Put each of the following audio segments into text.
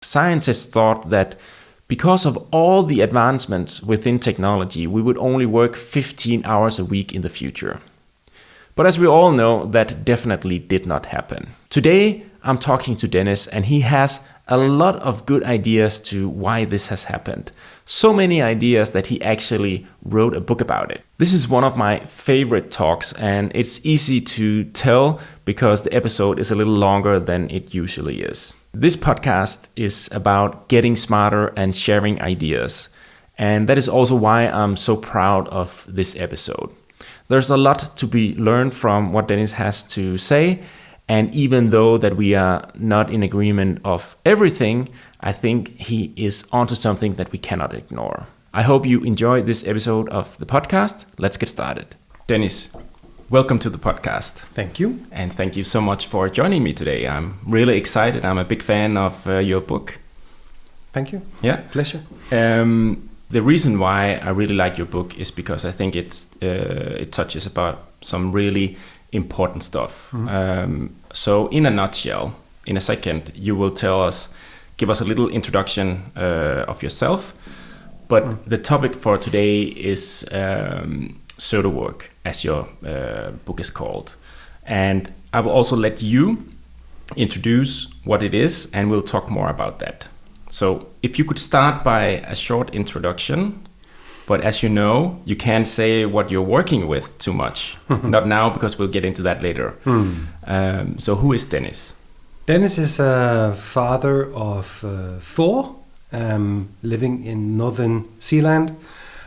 Scientists thought that because of all the advancements within technology, we would only work 15 hours a week in the future. But as we all know, that definitely did not happen. Today, I'm talking to Dennis, and he has a lot of good ideas to why this has happened. So many ideas that he actually wrote a book about it. This is one of my favorite talks, and it's easy to tell because the episode is a little longer than it usually is. This podcast is about getting smarter and sharing ideas. And that is also why I'm so proud of this episode. There's a lot to be learned from what Dennis has to say. And even though that we are not in agreement of everything, I think he is onto something that we cannot ignore. I hope you enjoy this episode of the podcast. Let's get started. Dennis, welcome to the podcast. Thank you. And thank you so much for joining me today. I'm really excited. I'm a big fan of your book. Thank you. Yeah. Pleasure. The reason why I really like your book is because I think it touches about some really important stuff. Mm-hmm. So in a nutshell, in a second, you will give us a little introduction of yourself. But the topic for today is Pseudo Work, as your book is called. And I will also let you introduce what it is, and we'll talk more about that. So if you could start by a short introduction, but as you know, you can't say what you're working with too much. Not now, because we'll get into that later. So who is Dennis? Dennis is a father of 4, living in northern Zealand,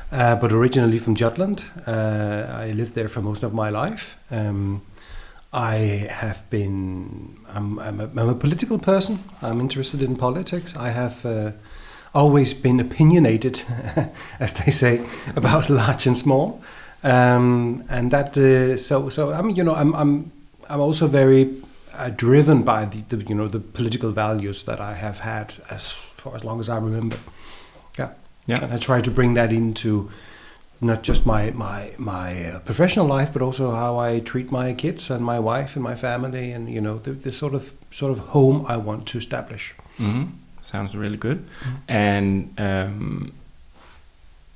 but originally from Jutland. I lived there for most of my life. I'm a political person. I'm interested in politics. I have always been opinionated, as they say, about large and small, and that. So I mean, I'm also very driven by the political values that I have had for as long as I remember. Yeah. And I try to bring that into not just my professional life, but also how I treat my kids and my wife and my family, and the sort of home I want to establish. Mm-hmm. Sounds really good. And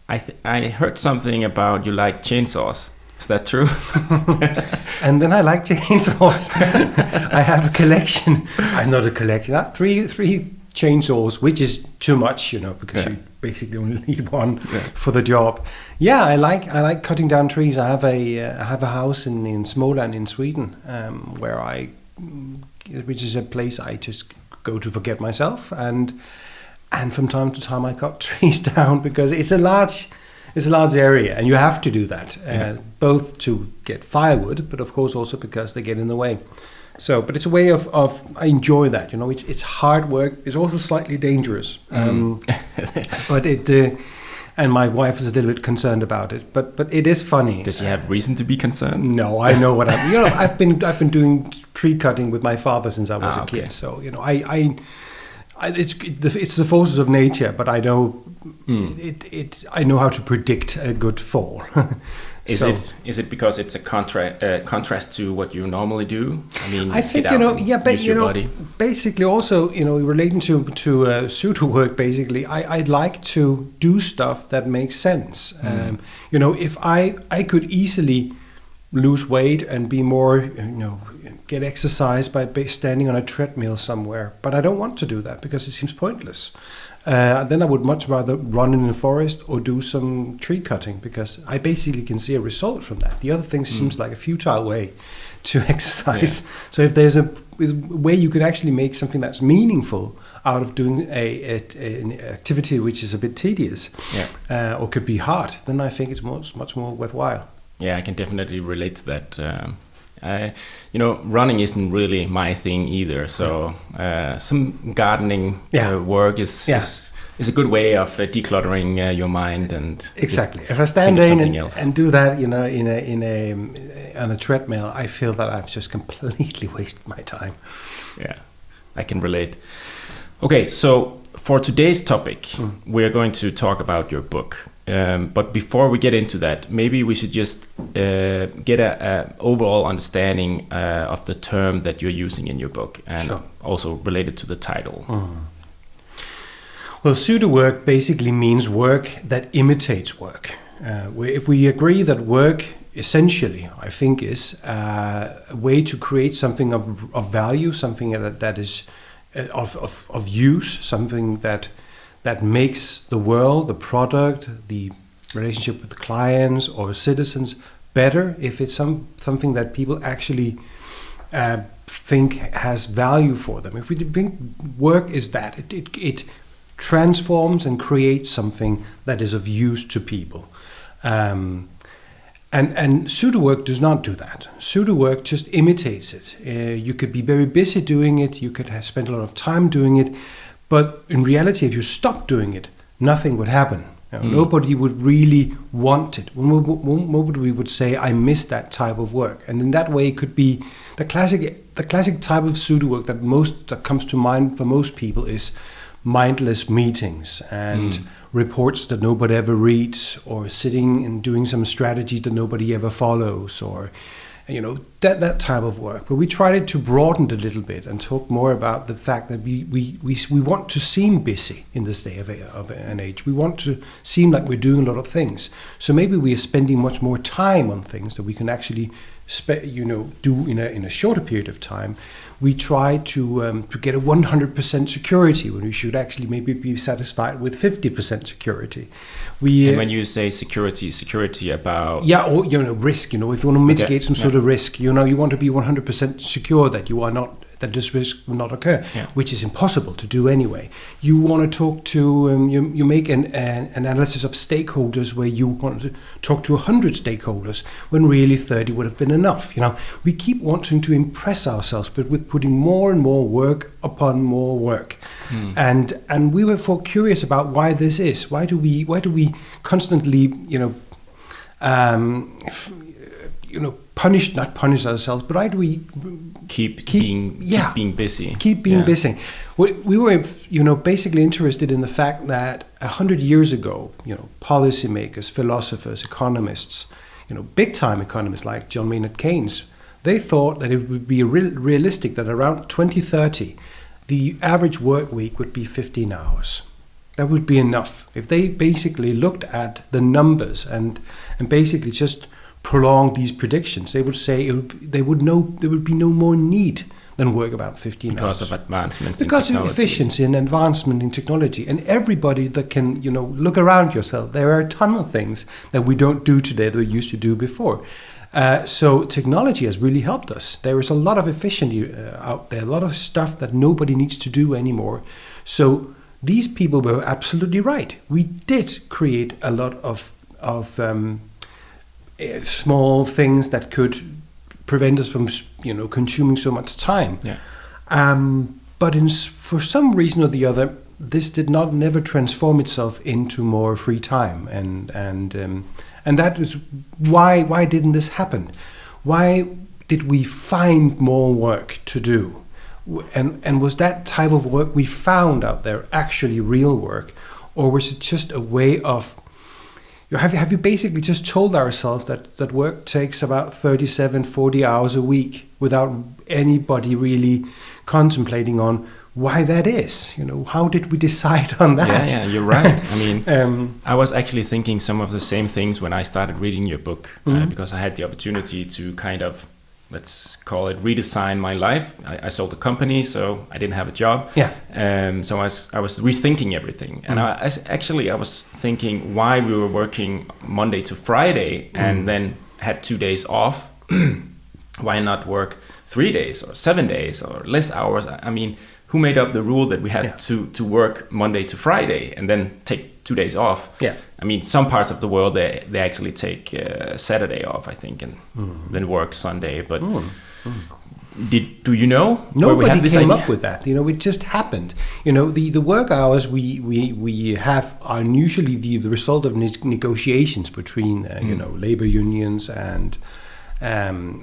I heard something about you like chainsaws. Is that true? And then I like chainsaws. I have a collection. Not a collection. Three chainsaws, which is too much, because you basically only need one for the job. Yeah, I like cutting down trees. I have a house in Småland in Sweden, which is a place I just go to forget myself, and from time to time I cut trees down because it's a large area, and you have to do that, both to get firewood, but of course also because they get in the way. So, but it's a way of I enjoy that. It's hard work. It's also slightly dangerous, but it. And my wife is a little bit concerned about it, but it is funny. Does she have reason to be concerned? No, I know what I've been doing tree cutting with my father since I was a kid. So it's the forces of nature, but I know I know how to predict a good fall. Is it because it's a contrast to what you normally do? I mean, I think body. Basically, also relating to pseudo work. Basically, I'd like to do stuff that makes sense. If I could easily lose weight and be more, get exercise by standing on a treadmill somewhere, but I don't want to do that because it seems pointless. Then I would much rather run in the forest or do some tree cutting, because I basically can see a result from that. The other thing seems like a futile way to exercise. Yeah. So if there's a way you could actually make something that's meaningful out of doing an activity which is a bit tedious, or could be hard, then I think it's much more worthwhile. Yeah, I can definitely relate to that. Running isn't really my thing either. So some gardening work is a good way of decluttering your mind and exactly. If I stand in and do that, on a treadmill, I feel that I've just completely wasted my time. Yeah, I can relate. Okay, so for today's topic, we're going to talk about your book. But before we get into that, maybe we should just get a overall understanding of the term that you're using in your book, and also related to the title. Well, pseudo work basically means work that imitates work. If we agree that work essentially, I think, is a way to create something of value, something that is of use, something that makes the world, the product, the relationship with the clients or citizens better, if it's something that people actually think has value for them. If we think work is that, it transforms and creates something that is of use to people. And pseudo work does not do that. Pseudo work just imitates it. You could be very busy doing it, you could have spent a lot of time doing it, but in reality, if you stop doing it, nothing would happen. Nobody would really want it. Nobody would say, I miss that type of work. And in that way, it could be the classic type of pseudo work that comes to mind for most people is mindless meetings and reports that nobody ever reads, or sitting and doing some strategy that nobody ever follows, or that type of work. But we tried to broaden it a little bit and talk more about the fact that we want to seem busy in this day of an age. We want to seem like we're doing a lot of things. So maybe we are spending much more time on things that we can actually do in a shorter period of time. We try to get a 100% security when we should actually maybe be satisfied with 50% security. And when you say security about or risk. If you want to mitigate some sort of risk, you want to be 100% secure that you are not, that this risk will not occur, which is impossible to do anyway. You want to talk to, you make an analysis of stakeholders where you want to talk to 100 stakeholders when really 30 would have been enough. We keep wanting to impress ourselves, but with putting more and more work upon more work. And we were curious about why this is. Why do we constantly, not punish ourselves, but why do we keep being busy? Keep being busy. We were, basically interested in the fact that 100 years ago, policymakers, philosophers, economists, big time economists like John Maynard Keynes, they thought that it would be realistic that around 2030, the average work week would be 15 hours. That would be enough. If they basically looked at the numbers and basically just prolong these predictions, they would say there would be no more need than work about 15 because hours. Of advancements because in of technology. efficiency and advancement in technology. And everybody that can, look around yourself, there are a ton of things that we don't do today that we used to do before. So technology has really helped us. There is a lot of efficiency out there, a lot of stuff that nobody needs to do anymore. So these people were absolutely right. We did create a lot of small things that could prevent us from, consuming so much time. Yeah. But for some reason or the other, this did never transform itself into more free time, and that is why didn't this happen? Why did we find more work to do? And was that type of work we found out there actually real work, or was it just a way of have you basically just told ourselves that work takes about 37, 40 hours a week without anybody really contemplating on why that is? How did we decide on that? Yeah, you're right. I mean, I was actually thinking some of the same things when I started reading your book, because I had the opportunity to kind of, let's call it, redesign my life. I sold the company, so I didn't have a job. Yeah. So I was rethinking everything, and I was thinking why we were working Monday to Friday and then had 2 days off. Why not work 3 days or 7 days or less hours? I mean, who made up the rule that we had to work Monday to Friday and then take 2 days off? Yeah. I mean, some parts of the world, they actually take Saturday off, I think, and then work Sunday. But do you know? Nobody came up with that. It just happened. The work hours we have are usually the result of negotiations between labor unions and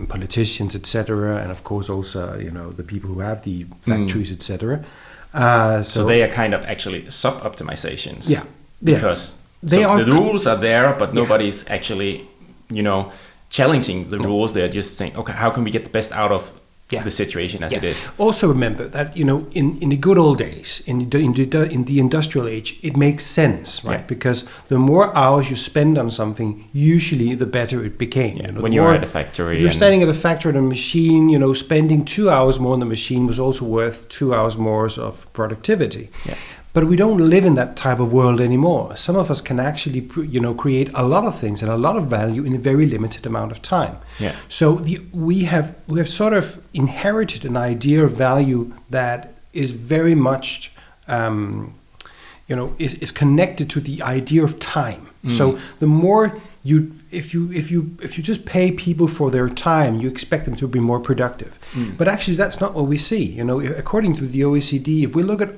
politicians, etc., and of course also the people who have the factories, etc. So they are kind of actually sub-optimizations. Yeah. Because the rules are there, but nobody's actually, challenging the rules. They're just saying, okay, how can we get the best out of the situation as it is. Also remember that, in the good old days, in the industrial age, it makes sense, right? Yeah. Because the more hours you spend on something, usually the better it became. Yeah. When you're at a factory. If you're standing at a factory on a machine, spending 2 hours more on the machine was also worth 2 hours more of productivity. Yeah. But we don't live in that type of world anymore. Some of us can actually, create a lot of things and a lot of value in a very limited amount of time. Yeah. So we have sort of inherited an idea of value that is very much, is connected to the idea of time. So the more if you just pay people for their time, you expect them to be more productive. But actually, that's not what we see. According to the OECD, if we look at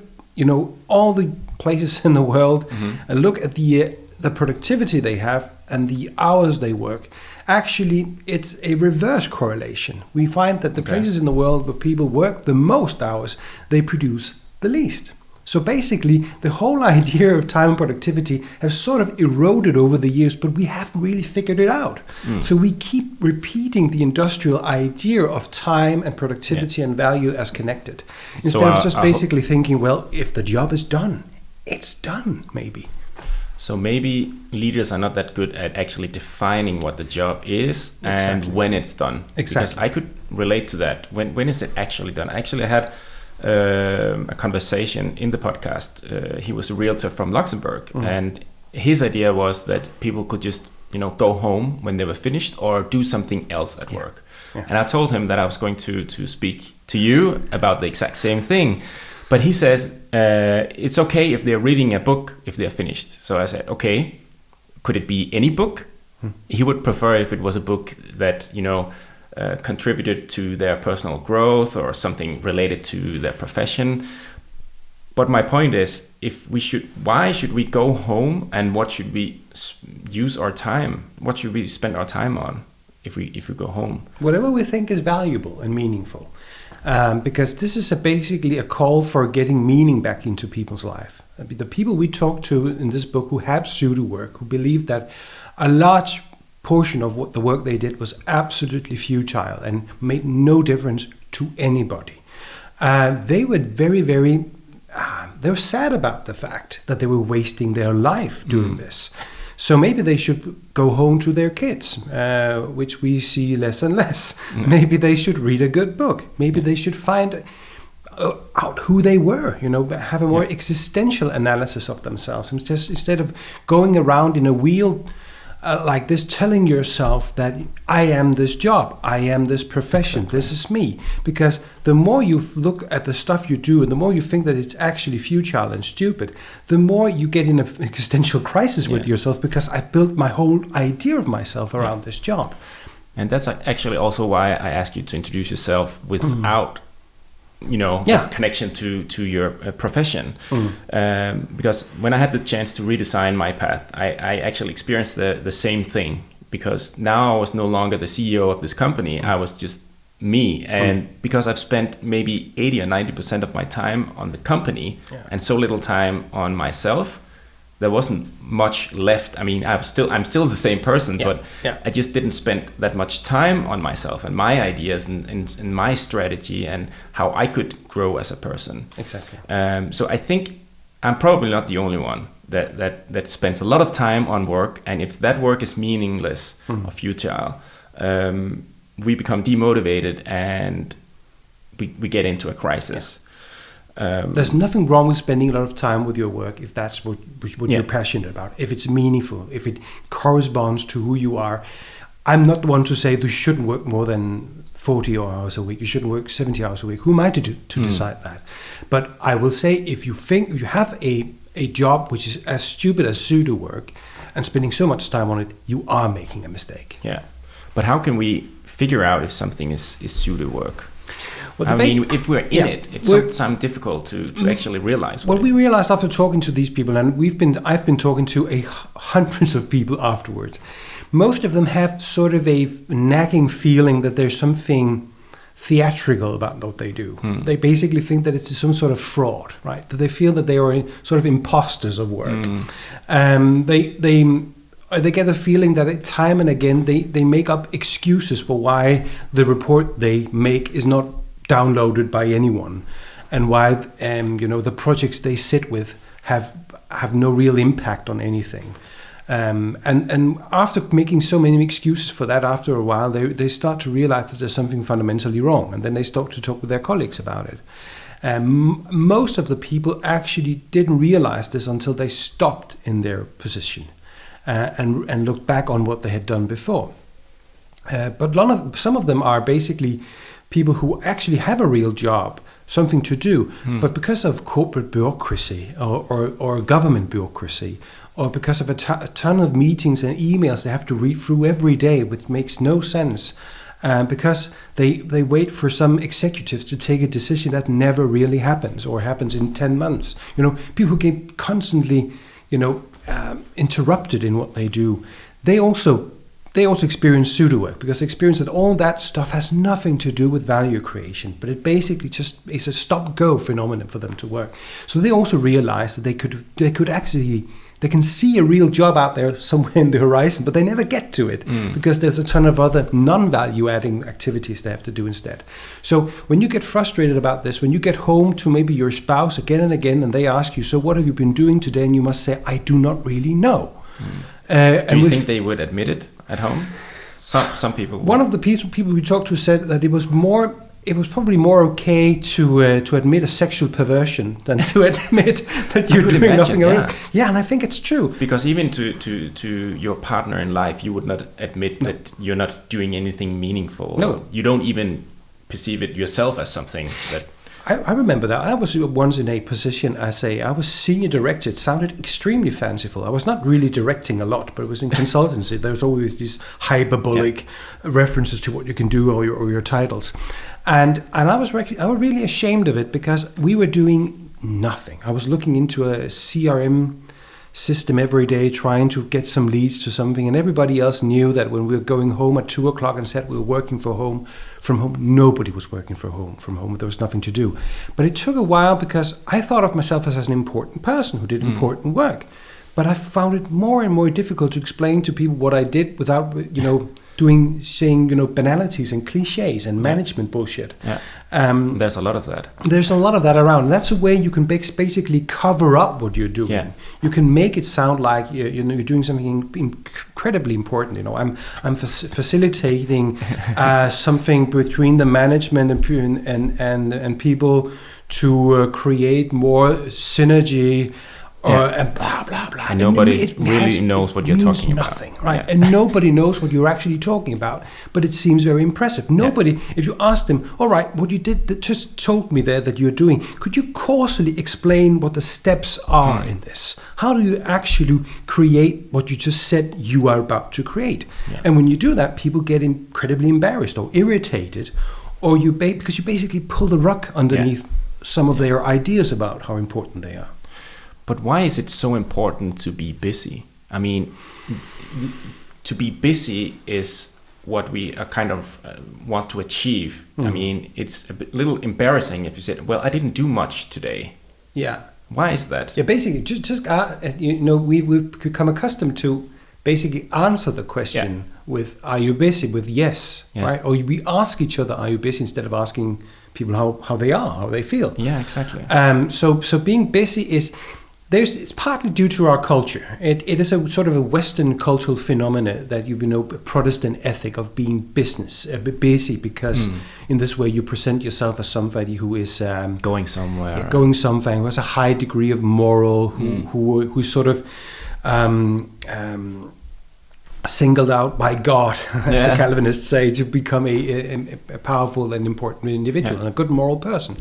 all the places in the world and look at the productivity they have and the hours they work, actually it's a reverse correlation. We find that the places in the world where people work the most hours, they produce the least. So basically, the whole idea of time and productivity has sort of eroded over the years, but we haven't really figured it out. So we keep repeating the industrial idea of time and productivity and value as connected. Instead of just basically thinking, well, if the job is done, it's done, maybe. So maybe leaders are not that good at actually defining what the job is and when it's done. Exactly. Because I could relate to that. When is it actually done? Actually, I had a conversation in the podcast. He was a realtor from Luxembourg, and his idea was that people could just go home when they were finished or do something else at work. And I told him that I was going to speak to you about the exact same thing, but he says it's okay if they're reading a book if they're finished. So I said, okay, could it be any book? He would prefer if it was a book that contributed to their personal growth or something related to their profession. But my point is, why should we go home, and what should we use our time? What should we spend our time on if we go home? Whatever we think is valuable and meaningful, because this is basically a call for getting meaning back into people's life. The people we talk to in this book who had pseudo work, who believe that a large portion of what the work they did was absolutely futile and made no difference to anybody. They were very, very, they were sad about the fact that they were wasting their life doing this. So maybe they should go home to their kids, which we see less and less. Maybe they should read a good book. Maybe they should find out who they were, have a more existential analysis of themselves. Instead of going around in a wheel like this, telling yourself that I am this job, I am this profession, this is me. Because the more you look at the stuff you do and the more you think that it's actually futile and stupid, the more you get in an existential crisis with yourself, because I built my whole idea of myself around this job. And that's actually also why I asked you to introduce yourself without connection to your profession. Because when I had the chance to redesign my path, I actually experienced the same thing, because now I was no longer the CEO of this company. I was just me. And because I've spent maybe 80 or 90% of my time on the company and so little time on myself, there wasn't much left. I mean, I'm still the same person, but I just didn't spend that much time on myself and my ideas and my strategy and how I could grow as a person. Exactly. So I think I'm probably not the only one that spends a lot of time on work, and if that work is meaningless or futile, we become demotivated and we get into a crisis. There's nothing wrong with spending a lot of time with your work if that's what you're passionate about, if it's meaningful, if it corresponds to who you are. I'm not the one to say you shouldn't work more than 40 hours a week, you shouldn't work 70 hours a week. Who am I to decide that? But I will say, if you have a job which is as stupid as pseudo work and spending so much time on it, you are making a mistake. Yeah. But how can we figure out if something is pseudo work? Well, if we're in it, it's sometimes difficult to actually realize. What we realized after talking to these people, and I've been talking to hundreds of people afterwards, most of them have sort of a nagging feeling that there's something theatrical about what they do. They basically think that it's some sort of fraud, right? That they feel that they are sort of imposters of work. They they get the feeling that time and again they make up excuses for why the report they make is not downloaded by anyone, and why the projects they sit with have no real impact on anything. And after making so many excuses for that, after a while they start to realize that there's something fundamentally wrong, and then they start to talk with their colleagues about it. Most of the people actually didn't realize this until they stopped in their position and looked back on what they had done before. But some of them are basically people who actually have a real job, something to do, but because of corporate bureaucracy or government bureaucracy, or because of a ton of meetings and emails they have to read through every day, which makes no sense, because they wait for some executives to take a decision that never really happens or happens in 10 months. People who get constantly, interrupted in what they do. They also experience pseudo work, because they experience that all that stuff has nothing to do with value creation, but it basically just is a stop-go phenomenon for them to work. So they also realize that they can see a real job out there somewhere in the horizon, but they never get to it because there's a ton of other non-value adding activities they have to do instead. So when you get frustrated about this, when you get home to maybe your spouse again and again, and they ask you, so what have you been doing today? And you must say, I do not really know. Do you think they would admit it at home? Some people would. One of the people we talked to said that it was probably more okay to admit a sexual perversion than to admit that you're doing nothing around. Yeah, and I think it's true. Because even to your partner in life, you would not admit that you're not doing anything meaningful. No. You don't even perceive it yourself as something that... I remember that. I was once in a position as I was senior director. It sounded extremely fanciful. I was not really directing a lot, but it was in consultancy. There was always these hyperbolic references to what you can do or your titles. And I was really ashamed of it, because we were doing nothing. I was looking into a CRM system every day, trying to get some leads to something, and everybody else knew that when we were going home at 2:00 and said we were working from home, nobody was working from home. There was nothing to do. But it took a while, because I thought of myself as an important person who did important work. But I found it more and more difficult to explain to people what I did without, saying banalities and cliches and management bullshit. Yeah. There's a lot of that. There's a lot of that around. And that's a way you can basically cover up what you're doing. Yeah. You can make it sound like you're doing something incredibly important. I'm facilitating something between the management and people to create more synergy. And blah blah blah. And nobody really knows what you're talking about. Nothing, right? Yeah. And nobody knows what you're actually talking about. But it seems very impressive. Nobody, if you ask them, all right, what you did that just told me there that you're doing, could you causally explain what the steps are in this? How do you actually create what you just said you are about to create? Yeah. And when you do that, people get incredibly embarrassed or irritated, or because you basically pull the rug underneath some of their ideas about how important they are. But why is it so important to be busy? I mean, to be busy is what we kind of want to achieve. I mean, it's a little embarrassing if you say, well, I didn't do much today. Yeah. Why is that? Yeah, basically, we've become accustomed to basically answer the question with, are you busy? With yes, right? Or we ask each other, are you busy? Instead of asking people how they are, how they feel. Yeah, exactly. So being busy it's partly due to our culture. It is a sort of a Western cultural phenomena that a Protestant ethic of being busy, because in this way you present yourself as somebody who is going somewhere, who has a high degree of moral, who sort of singled out by God, as the Calvinists say, to become a powerful and important individual and a good moral person.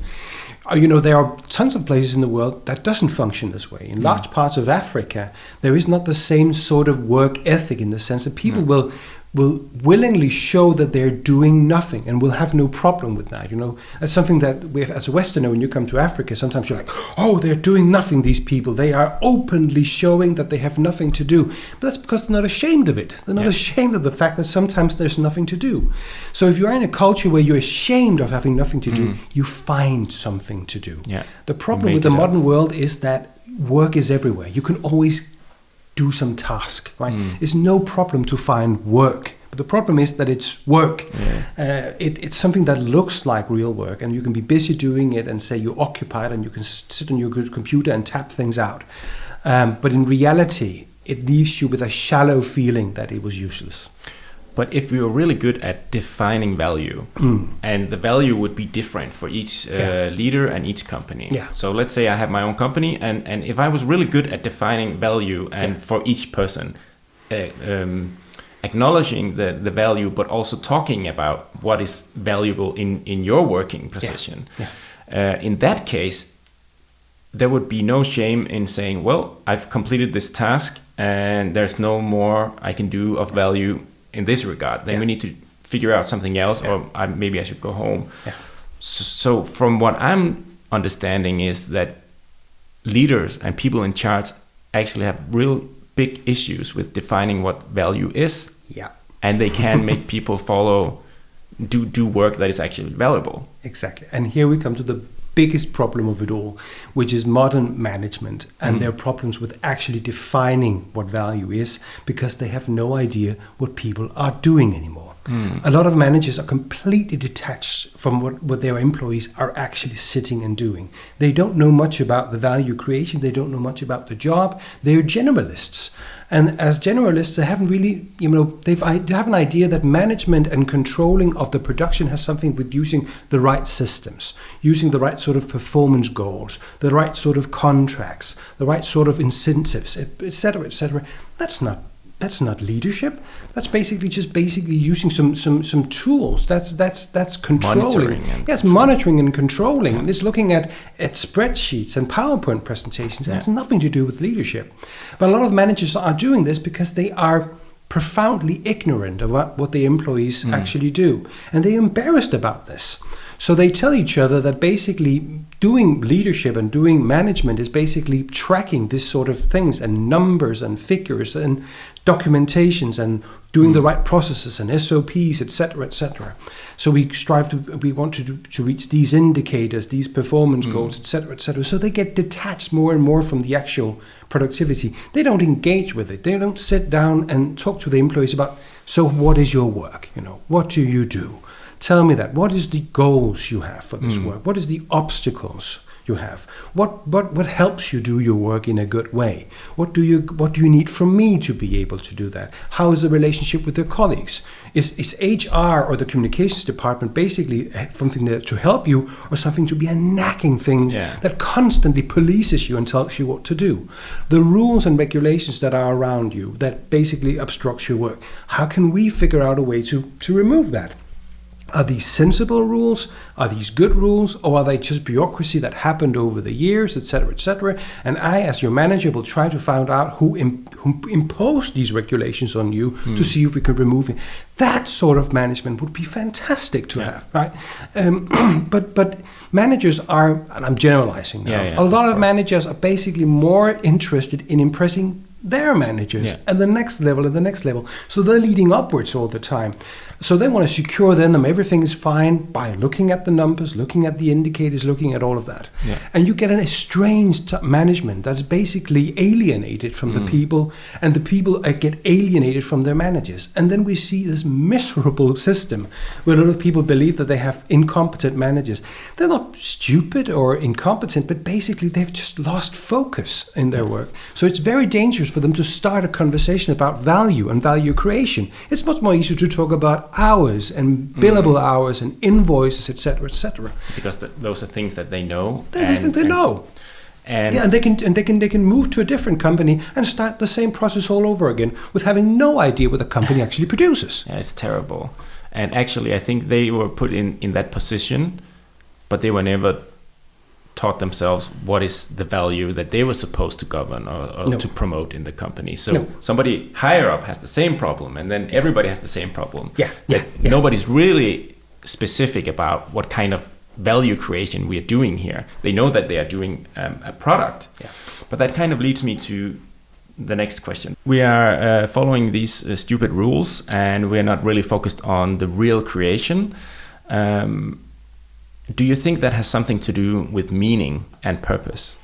There are tons of places in the world that doesn't function this way. In large parts of Africa, there is not the same sort of work ethic, in the sense that people will willingly show that they're doing nothing and will have no problem with that. That's something that we have, as a Westerner, when you come to Africa, sometimes you're like, oh, they're doing nothing, these people. They are openly showing that they have nothing to do. But that's because they're not ashamed of it. They're not ashamed of the fact that sometimes there's nothing to do. So if you're in a culture where you're ashamed of having nothing to do, you find something to do. Yeah. The problem with the modern world is that work is everywhere. You can always do some task, right? It's no problem to find work. But the problem is that it's work. It's something that looks like real work, and you can be busy doing it and say you're occupied and you can sit on your good computer and tap things out. But in reality, it leaves you with a shallow feeling that it was useless. But if we were really good at defining value, and the value would be different for each leader and each company. So let's say I have my own company, and if I was really good at defining value and for each person, acknowledging the value, but also talking about what is valuable in your working position, in that case, there would be no shame in saying, well, I've completed this task and there's no more I can do of value in this regard. Then we need to figure out something else, or maybe I should go home. So from what I'm understanding is that leaders and people in charge actually have real big issues with defining what value is. And they can make people do work that is actually valuable. Exactly. And here we come to the biggest problem of it all, which is modern management and their problems with actually defining what value is, because they have no idea what people are doing anymore. A lot of managers are completely detached from what their employees are actually sitting and doing. They don't know much about the value creation. They don't know much about the job. They're generalists. And as generalists, they haven't really, they have an idea that management and controlling of the production has something with using the right systems, using the right sort of performance goals, the right sort of contracts, the right sort of incentives, etc., etc. That's not leadership. That's basically using some tools. That's controlling. Monitoring and controlling. It's looking at spreadsheets and PowerPoint presentations. It has nothing to do with leadership. But a lot of managers are doing this because they are profoundly ignorant of what the employees actually do, and they're embarrassed about this. So they tell each other that basically doing leadership and doing management is basically tracking this sort of things and numbers and figures and documentations and doing the right processes and SOPs, etc., etc. So we want to reach these indicators, these performance goals, etc., etc. So they get detached more and more from the actual productivity. They don't engage with it. They don't sit down and talk to the employees about, so what is your work? What do you do? Tell me that. What is the goals you have for this work? What is the obstacles you have? What helps you do your work in a good way? What do you need from me to be able to do that? How is the relationship with your colleagues? Is HR or the communications department basically something there to help you, or something to be a nagging thing that constantly polices you and tells you what to do? The rules and regulations that are around you that basically obstruct your work. How can we figure out a way to remove that? Are these sensible rules? Are these good rules? Or are they just bureaucracy that happened over the years, etc., etc.? And I, as your manager, will try to find out who imposed these regulations on you to see if we can remove it. That sort of management would be fantastic to have, right? But managers are, and I'm generalizing now, a lot of managers are basically more interested in impressing their managers and the next level and the next level. So they're leading upwards all the time. So they want to secure them everything is fine by looking at the numbers, looking at the indicators, looking at all of that. And you get an estranged management that is basically alienated from the people, and the people get alienated from their managers. And then we see this miserable system where a lot of people believe that they have incompetent managers. They're not stupid or incompetent, but basically they've just lost focus in their work. So it's very dangerous for them to start a conversation about value and value creation. It's much more easy to talk about hours and billable hours and invoices, etc., etc. Because those are things that they know. They know. And they can move to a different company and start the same process all over again with having no idea what the company actually produces. It's terrible. And actually, I think they were put in that position, but they were never taught themselves what is the value that they were supposed to govern or to promote in the company. So somebody higher up has the same problem, and then everybody has the same problem. Nobody's really specific about what kind of value creation we are doing here. They know that they are doing a product. But that kind of leads me to the next question. We are following these stupid rules, and we're not really focused on the real creation. Do you think that has something to do with meaning and purpose?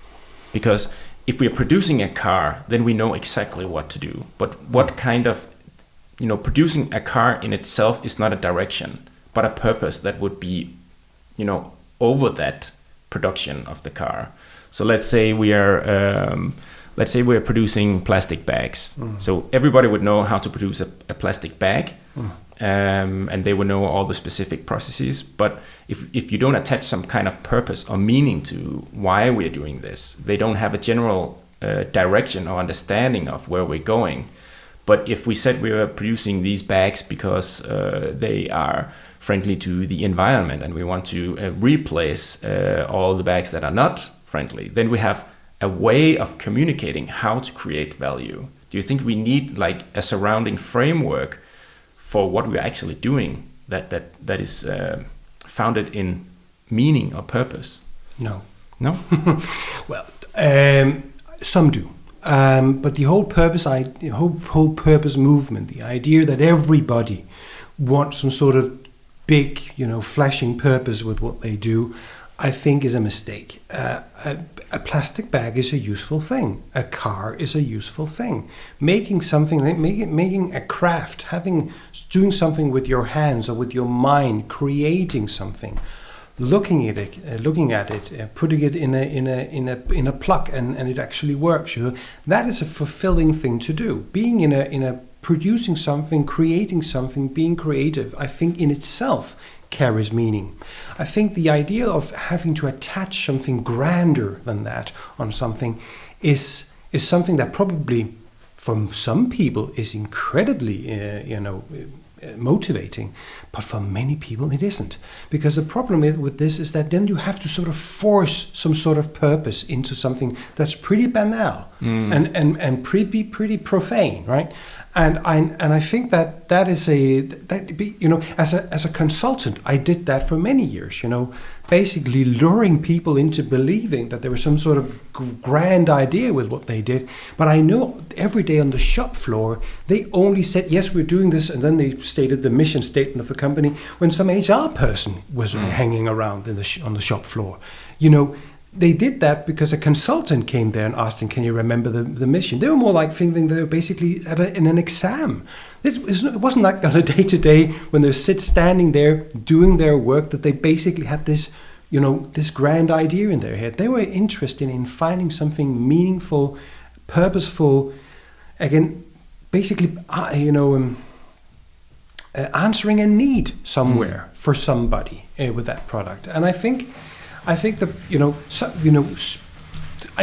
Because if we're producing a car, then we know exactly what to do. But what kind of, producing a car in itself is not a direction, but a purpose that would be, over that production of the car. So let's say we're producing plastic bags. So everybody would know how to produce a plastic bag, and they would know all the specific processes. But if you don't attach some kind of purpose or meaning to why we're doing this, they don't have a general direction or understanding of where we're going. But if we said we were producing these bags because they are friendly to the environment and we want to replace all the bags that are not friendly, then we have a way of communicating how to create value. Do you think we need like a surrounding framework for what we're actually doing that is founded in meaning or purpose? No. Well, some do. But the whole purpose movement, the idea that everybody wants some sort of big, flashing purpose with what they do, I think is a mistake. A plastic bag is a useful thing. A car is a useful thing. Making something, making a craft, doing something with your hands or with your mind, creating something, looking at it, putting it in a plug, and it actually works. That is a fulfilling thing to do. Being in a producing something, creating something, being creative, I think in itself carries meaning. I think the idea of having to attach something grander than that on something is something that probably for some people is incredibly motivating, but for many people it isn't. Because the problem with this is that then you have to sort of force some sort of purpose into something that's pretty banal and pretty profane, right? And I think that is as a consultant, I did that for many years, basically luring people into believing that there was some sort of grand idea with what they did. But I know every day on the shop floor, they only said, yes, we're doing this. And then they stated the mission statement of the company when some HR person was hanging around on the shop floor. They did that because a consultant came there and asked them, can you remember the mission? They were more like thinking they were basically in an exam. It wasn't like on a day-to-day when they're standing there doing their work that they basically had this, this grand idea in their head. They were interested in finding something meaningful, purposeful, again, basically, answering a need somewhere for somebody with that product. And I think that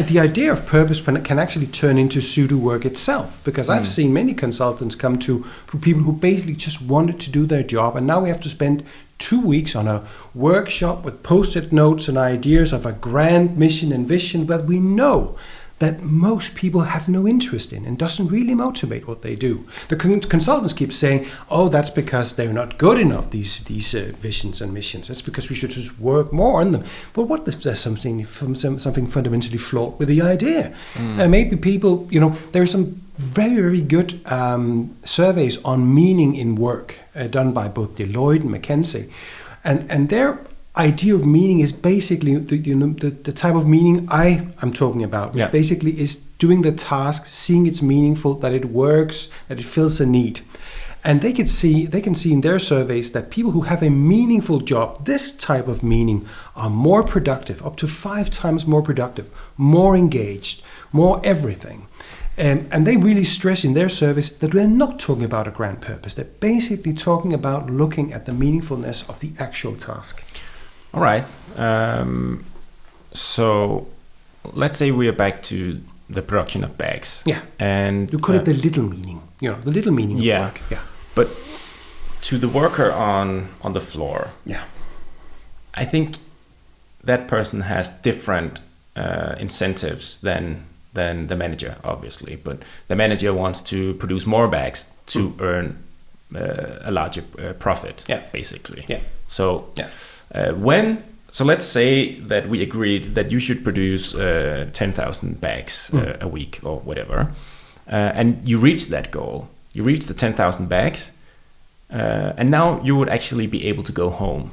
the idea of purpose can actually turn into pseudo work itself, because I've seen many consultants come to people who basically just wanted to do their job, and now we have to spend 2 weeks on a workshop with post-it notes and ideas of a grand mission and vision, but we know that most people have no interest in and doesn't really motivate what they do. The consultants keep saying, oh, that's because they're not good enough, these visions and missions. That's because we should just work more on them. But what if there's something fundamentally flawed with the idea? Maybe people, there are some very, very good surveys on meaning in work done by both Deloitte and McKinsey. And their idea of meaning is basically the type of meaning I'm talking about, which basically is doing the task, seeing it's meaningful, that it works, that it fills a need. And they can see in their surveys that people who have a meaningful job, this type of meaning, are more productive, up to 5 times more productive, more engaged, more everything. And they really stress in their surveys that we're not talking about a grand purpose. They're basically talking about looking at the meaningfulness of the actual task. All right. So let's say we are back to the production of bags. Yeah. And you call it the little meaning. The little meaning of work. Yeah. But to the worker on the floor. Yeah. I think that person has different incentives than the manager, obviously. But the manager wants to produce more bags to earn a larger profit. Yeah. Basically. Yeah. So. Yeah. So let's say that we agreed that you should produce 10,000 bags a week or whatever, and you reach that goal. You reach the 10,000 bags, and now you would actually be able to go home.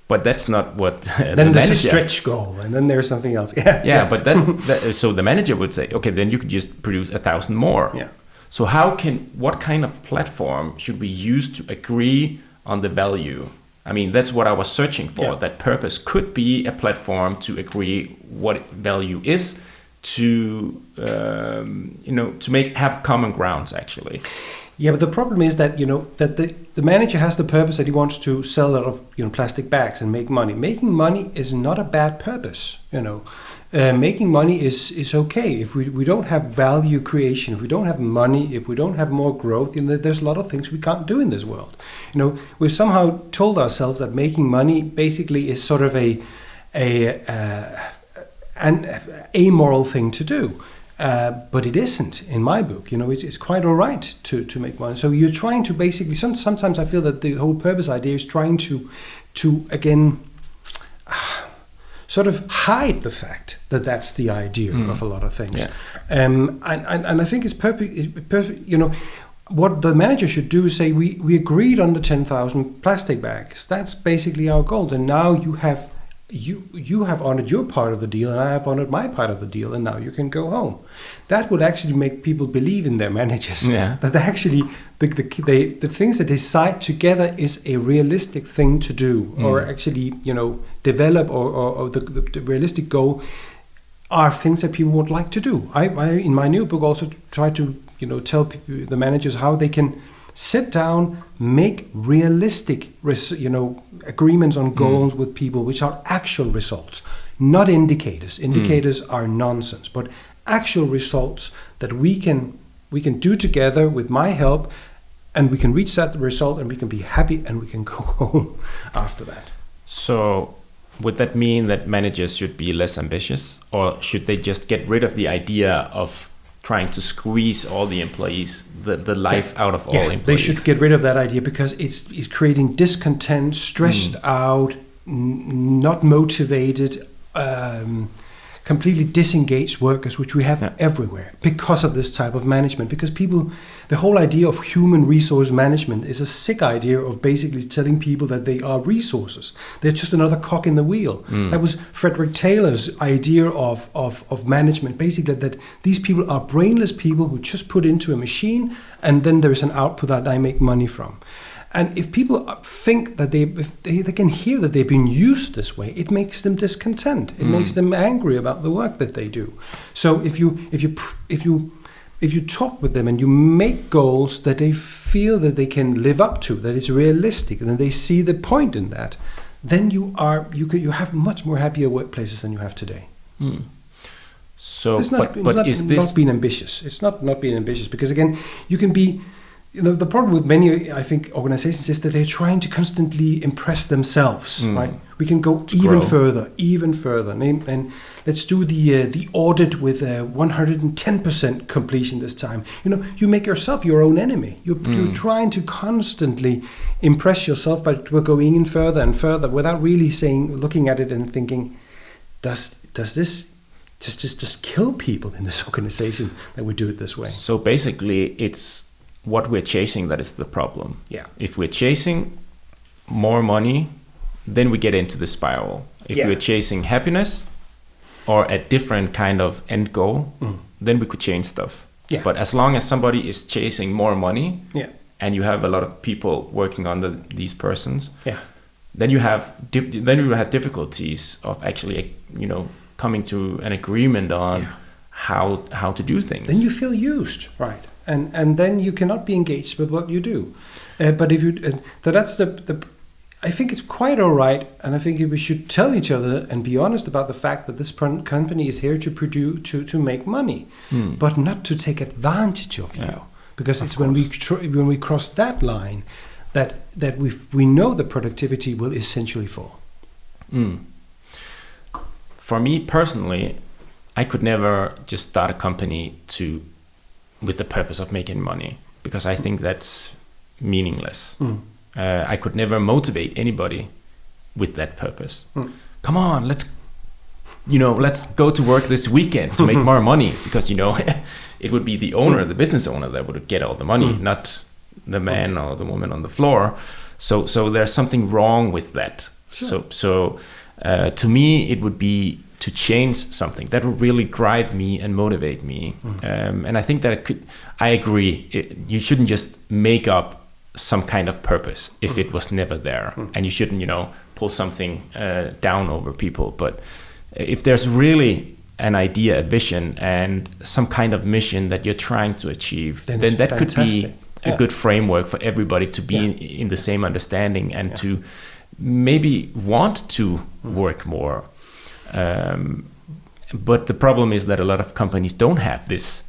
But that's not what then there's a stretch goal, and then there's something else. Yeah. But then, so the manager would say, okay, then you could just produce 1,000 more. Yeah. So what kind of platform should we use to agree on the value? I mean, that's what I was searching for. Yeah. That purpose could be a platform to agree what value is, to have common grounds actually. Yeah, but the problem is that that the manager has the purpose that he wants to sell a lot of plastic bags and make money. Making money is not a bad purpose. Making money is okay if we don't have value creation, if we don't have money, if we don't have more growth. There's a lot of things we can't do in this world. We've somehow told ourselves that making money basically is sort of an amoral thing to do. But it isn't in my book. It's quite all right to make money. So you're trying to basically, sometimes I feel that the whole purpose idea is trying to again sort of hide the fact that that's the idea of a lot of things. Yeah. And I think it's perfect. What the manager should do is say, we agreed on the 10,000 plastic bags. That's basically our goal. And now you have honored your part of the deal, and I have honored my part of the deal, and now you can go home. That would actually make people believe in their managers. Yeah. That actually the things that they decide together is a realistic thing to do, or actually develop, or the realistic goal are things that people would like to do. I in my new book also try to tell people, the managers, how they can sit down, make realistic, agreements on goals with people, which are actual results, not indicators. Indicators are nonsense, but actual results that we can do together with my help, and we can reach that result, and we can be happy, and we can go home after that. So would that mean that managers should be less ambitious, or should they just get rid of the idea of trying to squeeze all the employees, the life out of all employees? They should get rid of that idea, because it's creating discontent, stressed out, not motivated, completely disengaged workers, which we have everywhere because of this type of management. Because the whole idea of human resource management is a sick idea of basically telling people that they are resources. They're just another cog in the wheel. That was Frederick Taylor's idea of management, basically that these people are brainless people who just put into a machine, and then there is an output that I make money from. And if people think that if they can hear that they've been used this way, it makes them discontent. It makes them angry about the work that they do. So if you talk with them and you make goals that they feel that they can live up to, that it's realistic, and then they see the point in that, then you have much more happier workplaces than you have today. So, it's not being ambitious. It's not being ambitious, because again, you can be. The problem with many, I think, organizations is that they're trying to constantly impress themselves, right? We can go even further. And let's do the audit with 110% completion this time. You make yourself your own enemy. You're trying to constantly impress yourself, but we're going in further and further without really looking at it and thinking, does this just kill people in this organization that we do it this way? So basically, it's what we're chasing that is the problem. Yeah. If we're chasing more money, then we get into the spiral. If we're chasing happiness or a different kind of end goal, then we could change stuff. Yeah. But as long as somebody is chasing more money, and you have a lot of people working under these persons, then you have difficulties of actually coming to an agreement on how to do things. Then you feel used, right? And then you cannot be engaged with what you do. But if you, so that's I think it's quite all right, and I think we should tell each other and be honest about the fact that this company is here to produce, to make money, but not to take advantage of you. Because it's when we cross that line that we know the productivity will essentially fall. For me personally, I could never just start a company with the purpose of making money, because I think that's meaningless. I could never motivate anybody with that purpose. Come on, let's go to work this weekend to make more money, because it would be the business owner that would get all the money, not the man or the woman on the floor. So there's something wrong with that. Sure. So to me, it would be to change something that would really drive me and motivate me. And I think that I agree. You shouldn't just make up some kind of purpose if it was never there. And you shouldn't, pull something down over people. But if there's really an idea, a vision, and some kind of mission that you're trying to achieve, then that could be a good framework for everybody to be in the same understanding and to maybe want to work more. But the problem is that a lot of companies don't have this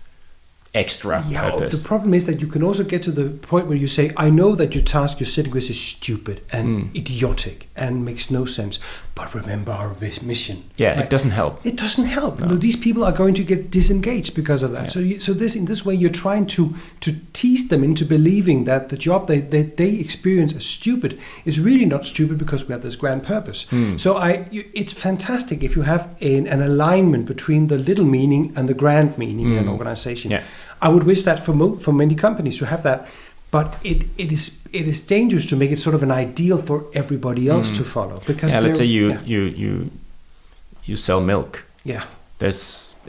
extra purpose. The problem is that you can also get to the point where you say, I know that your task you're sitting with is stupid and idiotic and makes no sense, but remember our mission. Yeah, right? It doesn't help. It doesn't help. No. These people are going to get disengaged because of that. Yeah. So in this way, you're trying to tease them into believing that the job they experience as stupid is really not stupid because we have this grand purpose. So it's fantastic if you have an alignment between the little meaning and the grand meaning in an organization. Yeah. I would wish that for many companies to have that, but it is dangerous to make it sort of an ideal for everybody else to follow. Because let's say you sell milk. Yeah.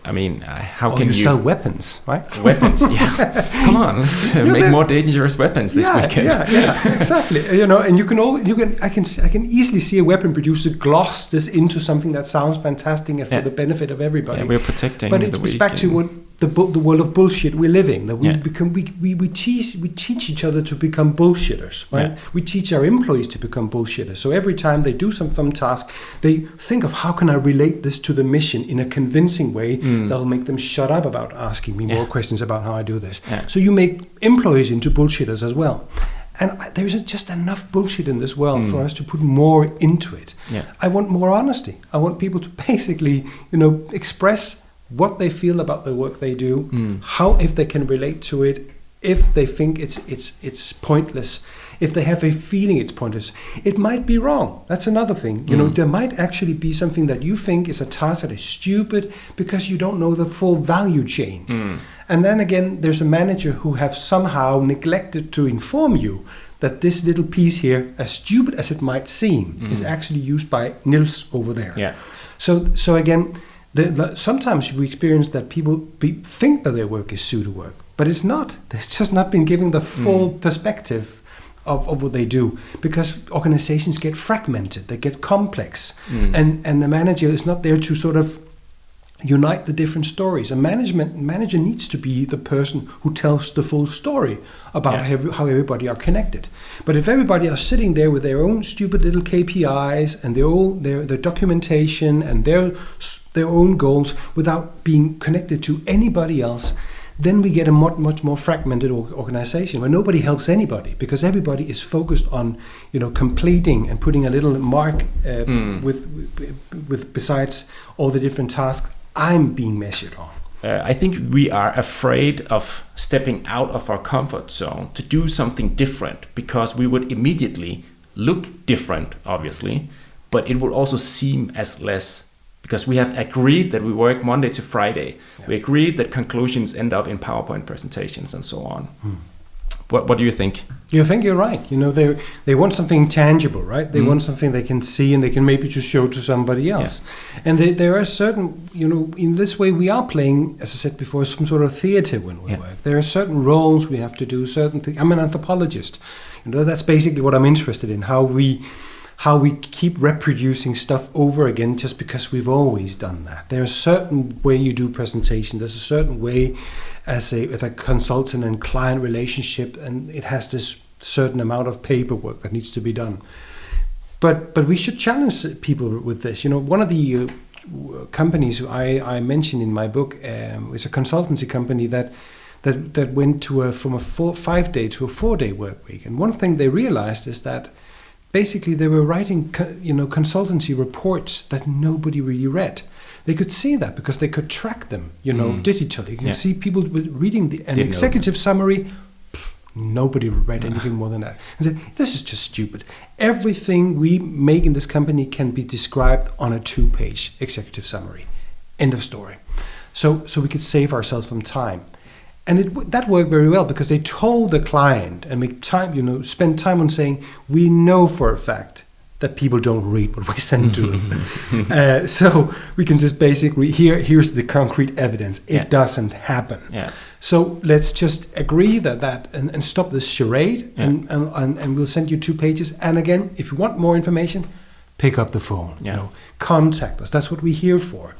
How can you sell weapons, right? Weapons, yeah. Come on, let's make more dangerous weapons this weekend. Yeah, exactly. And I can easily see a weapon producer gloss this into something that sounds fantastic and for the benefit of everybody. Yeah, we're protecting. But it's back to what the world of bullshit we're living. That we teach each other to become bullshitters, right? Yeah. We teach our employees to become bullshitters. So every time they do some task, they think of how can I relate this to the mission in a convincing way that'll make them shut up about asking me more questions about how I do this. Yeah. So you make employees into bullshitters as well. And there isn't just enough bullshit in this world for us to put more into it. Yeah. I want more honesty. I want people to basically, express what they feel about the work they do, how if they can relate to it, if they think it's pointless, if they have a feeling it's pointless. It might be wrong. That's another thing. There might actually be something that you think is a task that is stupid because you don't know the full value chain. And then again, there's a manager who have somehow neglected to inform you that this little piece here, as stupid as it might seem, is actually used by Nils over there. Yeah. So again, sometimes we experience that people think that their work is pseudo work, but it's not. They've just not been given the full perspective of what they do, because organizations get fragmented, they get complex, and the manager is not there to sort of unite the different stories. A manager needs to be the person who tells the full story about how everybody are connected. But if everybody are sitting there with their own stupid little KPIs and their documentation and their own goals without being connected to anybody else, then we get a much more fragmented organization where nobody helps anybody, because everybody is focused on completing and putting a little mark with besides all the different tasks I'm being measured on. I think we are afraid of stepping out of our comfort zone to do something different, because we would immediately look different, obviously, but it would also seem as less, because we have agreed that we work Monday to Friday. Yeah. We agreed that conclusions end up in PowerPoint presentations and so on. What do you think? You think you're right. They want something tangible, right? They want something they can see and they can maybe just show to somebody else. Yeah. And there are certain, in this way we are playing, as I said before, some sort of theater when we work. There are certain roles we have to do, certain things. I'm an anthropologist. That's basically what I'm interested in, how we keep reproducing stuff over again just because we've always done that. There's a certain way you do presentation. There's a certain way as a consultant and client relationship, and it has this certain amount of paperwork that needs to be done. But we should challenge people with this. One of the companies I mentioned in my book is a consultancy company that went from a 5-day to a 4-day work week. And one thing they realized is that basically they were writing consultancy reports that nobody really read. They could see that because they could track them, digitally. You can see people reading an executive summary. Nobody read anything more than that. And said, this is just stupid. Everything we make in this company can be described on a 2-page executive summary. End of story. So we could save ourselves from time. And that worked very well, because they told the client and make time, spend time on saying, we know for a fact that people don't read what we send to them. So we can just basically, here's the concrete evidence. It doesn't happen. Yeah. So let's just agree and stop this charade, and we'll send you 2 pages. And again, if you want more information, pick up the phone. Contact us. That's what we're here for.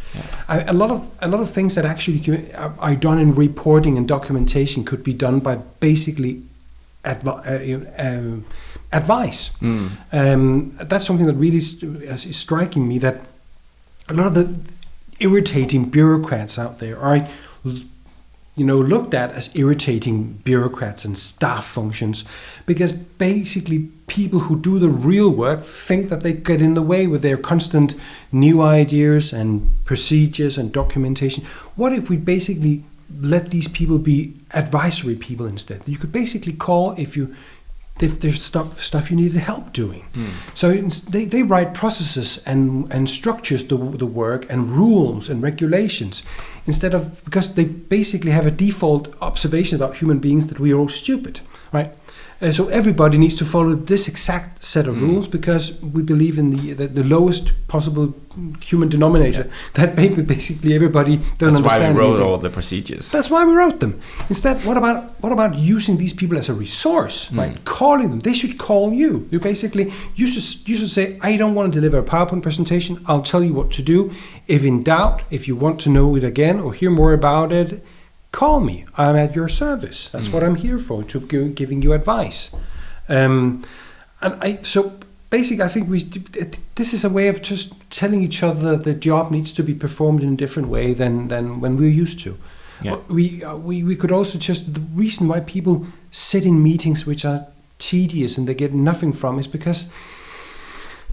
A lot of things that actually are done in reporting and documentation could be done by basically advice. That's something that really is striking me, that a lot of the irritating bureaucrats out there are looked at as irritating bureaucrats and staff functions, because basically people who do the real work think that they get in the way with their constant new ideas and procedures and documentation. What if we basically let these people be advisory people instead? You could basically call if there's stuff you needed help doing. So they write processes and structures the work and rules and regulations, because they basically have a default observation about human beings that we are all stupid, right? So everybody needs to follow this exact set of rules, because we believe in the lowest possible human denominator. That basically everybody don't understand. That's why we wrote anything. all the procedures. That's why we wrote them. Instead, what about using these people as a resource, right? Calling them. They should call you. You should say, I don't want to deliver a PowerPoint presentation. I'll tell you what to do. If in doubt, if you want to know it again or hear more about it, call me. I'm at your service. That's what I'm here for, giving you advice. So basically, I think this is a way of just telling each other that the job needs to be performed in a different way than when we're used to. Yeah. We could also the reason why people sit in meetings which are tedious and they get nothing from is because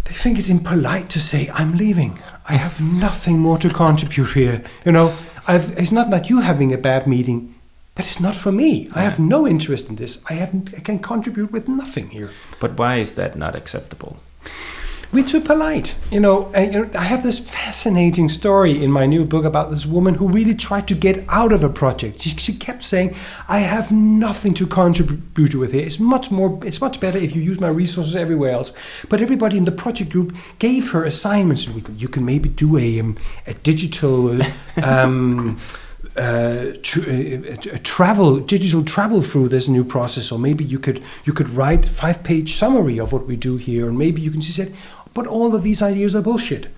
they think it's impolite to say, I'm leaving. I have nothing more to contribute here. It's not that you having a bad meeting, but it's not for me. I have no interest in this. I can contribute with nothing here. But why is that not acceptable? We're too polite. I have this fascinating story in my new book about this woman who really tried to get out of a project. She kept saying, I have nothing to contribute with here. It's much better if you use my resources everywhere else. But everybody in the project group gave her assignments. You can maybe do a digital digital travel through this new process, or maybe you could write 5-page summary of what we do here, and maybe you can. She said, but all of these ideas are bullshit.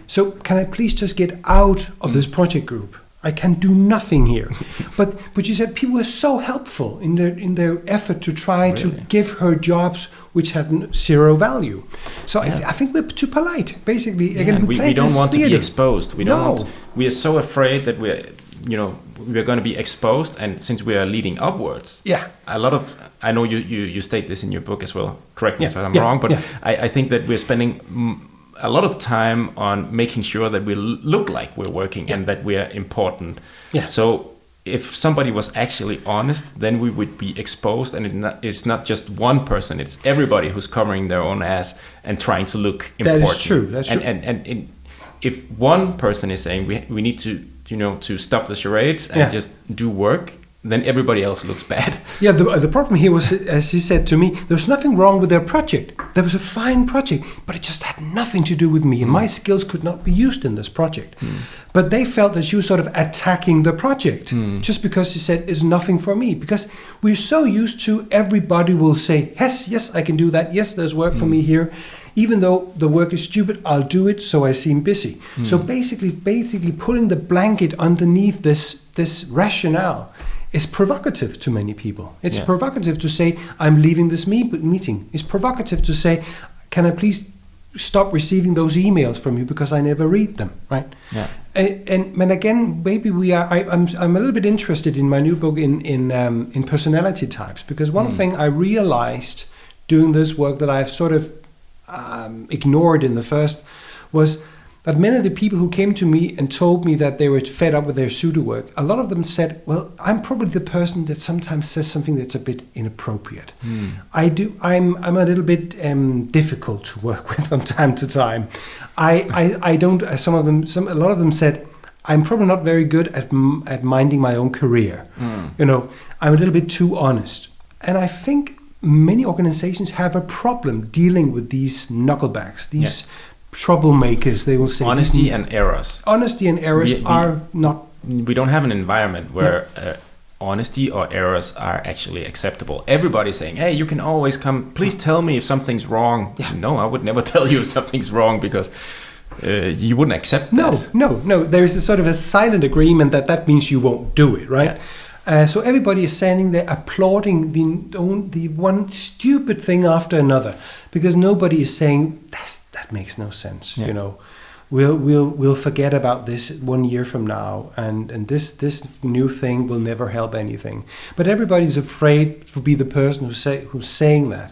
So can I please just get out of this project group? I can do nothing here. But she said people were so helpful in their effort to try to give her jobs which had zero value. So I think we're too polite. Basically, again, we don't want to be exposed. We don't want. We are so afraid that we're going to be exposed, and since we are leading upwards, a lot of. I know you state this in your book as well. Correct me if I'm wrong, but I think that we're spending a lot of time on making sure that we look like we're working and that we are important. So if somebody was actually honest, then we would be exposed, and it's not just one person; it's everybody who's covering their own ass and trying to look important. That is true. That's true. And if one person is saying we need to to stop the charades and just do work, then everybody else looks bad. Yeah, the problem here was, as he said to me, there was nothing wrong with their project. There was a fine project, but it just had nothing to do with me, and my skills could not be used in this project. But they felt that she was sort of attacking the project, just because she said, it's nothing for me. Because we're so used to everybody will say, yes, I can do that. Yes, there's work for me here. Even though the work is stupid, I'll do it so I seem busy. So basically pulling the blanket underneath this rationale is provocative to many people. It's provocative to say, I'm leaving this meeting. It's provocative to say, can I please stop receiving those emails from you because I never read them, right? Yeah. And again, maybe I'm a little bit interested in my new book in personality types, because one thing I realized doing this work that I've sort of ignored in the first was that many of the people who came to me and told me that they were fed up with their pseudo work, a lot of them said, well, I'm probably the person that sometimes says something that's a bit inappropriate. I'm a little bit difficult to work with from time to time. I don't, a lot of them said, I'm probably not very good at minding my own career. I'm a little bit too honest. And I think many organizations have a problem dealing with these knucklebacks, these troublemakers, they will say. Honesty and errors. Honesty and errors are not... We don't have an environment where honesty or errors are actually acceptable. Everybody's saying, hey, you can always come, please tell me if something's wrong. Yeah. No, I would never tell you if something's wrong, because you wouldn't accept that. No. There is a sort of a silent agreement that means you won't do it, right? Yeah. So everybody is standing there applauding the one stupid thing after another, because nobody is saying that makes no sense. You know, we'll forget about this 1 year from now, and this new thing will never help anything. But everybody's afraid to be the person who's saying that.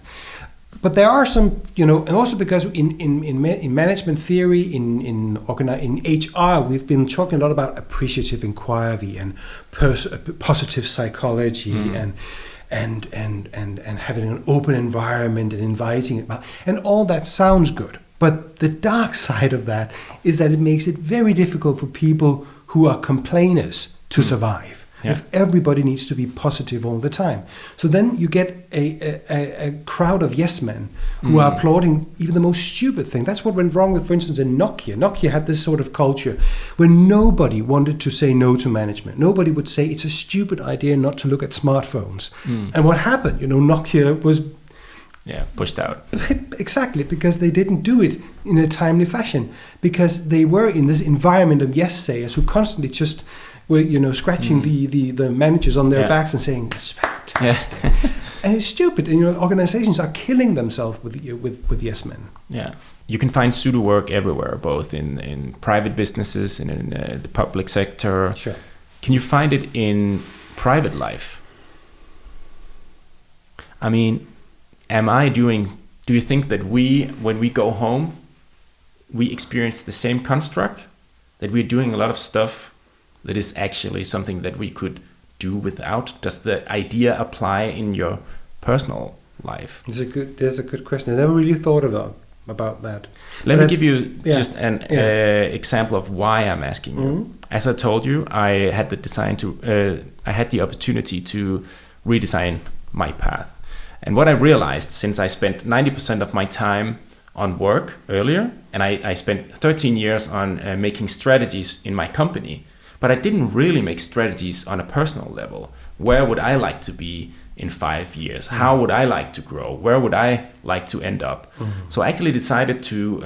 But there are some, you know, and also because in management theory, in HR, we've been talking a lot about appreciative inquiry and positive psychology and having an open environment and inviting it, and all that sounds good. But the dark side of that is that it makes it very difficult for people who are complainers to survive. Yeah. If everybody needs to be positive all the time. So then you get a crowd of yes men who are applauding even the most stupid thing. That's what went wrong with, for instance, in Nokia. Nokia had this sort of culture where nobody wanted to say no to management. Nobody would say it's a stupid idea not to look at smartphones. And what happened? You know, Nokia was... pushed out. Exactly, because they didn't do it in a timely fashion. Because they were in this environment of yes-sayers who constantly just... were, you know, scratching the managers on their backs and saying it's fantastic, and it's stupid. And, you know, organizations are killing themselves with yes men. Yeah, you can find pseudo work everywhere, both in private businesses and in the public sector. Sure. Can you find it in private life? I mean, do you think that when we go home, we experience the same construct, that we're doing a lot of stuff that is actually something that we could do without? Does the idea apply in your personal life? There's a good question. I never really thought about that. Let me give you just an example of why I'm asking you. As I told you, I had the opportunity to redesign my path. And what I realized, since I spent 90% of my time on work earlier, and I spent 13 years on making strategies in my company, but I didn't really make strategies on a personal level. Where would I like to be in 5 years? How would I like to grow? Where would I like to end up? So I actually decided to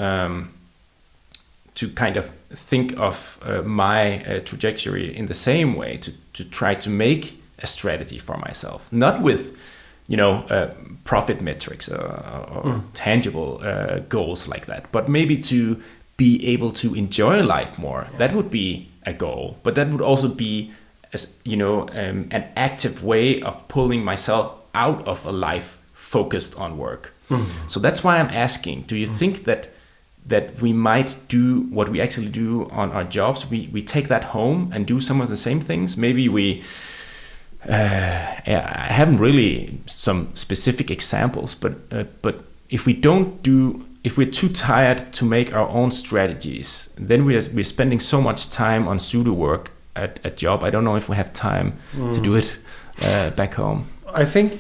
kind of think of my trajectory in the same way, to try to make a strategy for myself, not with, you know, profit metrics or tangible goals like that, but maybe to be able to enjoy life more. That would be a goal, but that would also be, as you know, an active way of pulling myself out of a life focused on work. So that's why I'm asking, do you think that we might do what we actually do on our jobs? We take that home and do some of the same things? Maybe we I haven't really some specific examples, but if we're too tired to make our own strategies, then we're spending so much time on pseudo work at a job. I don't know if we have time to do it back home. I think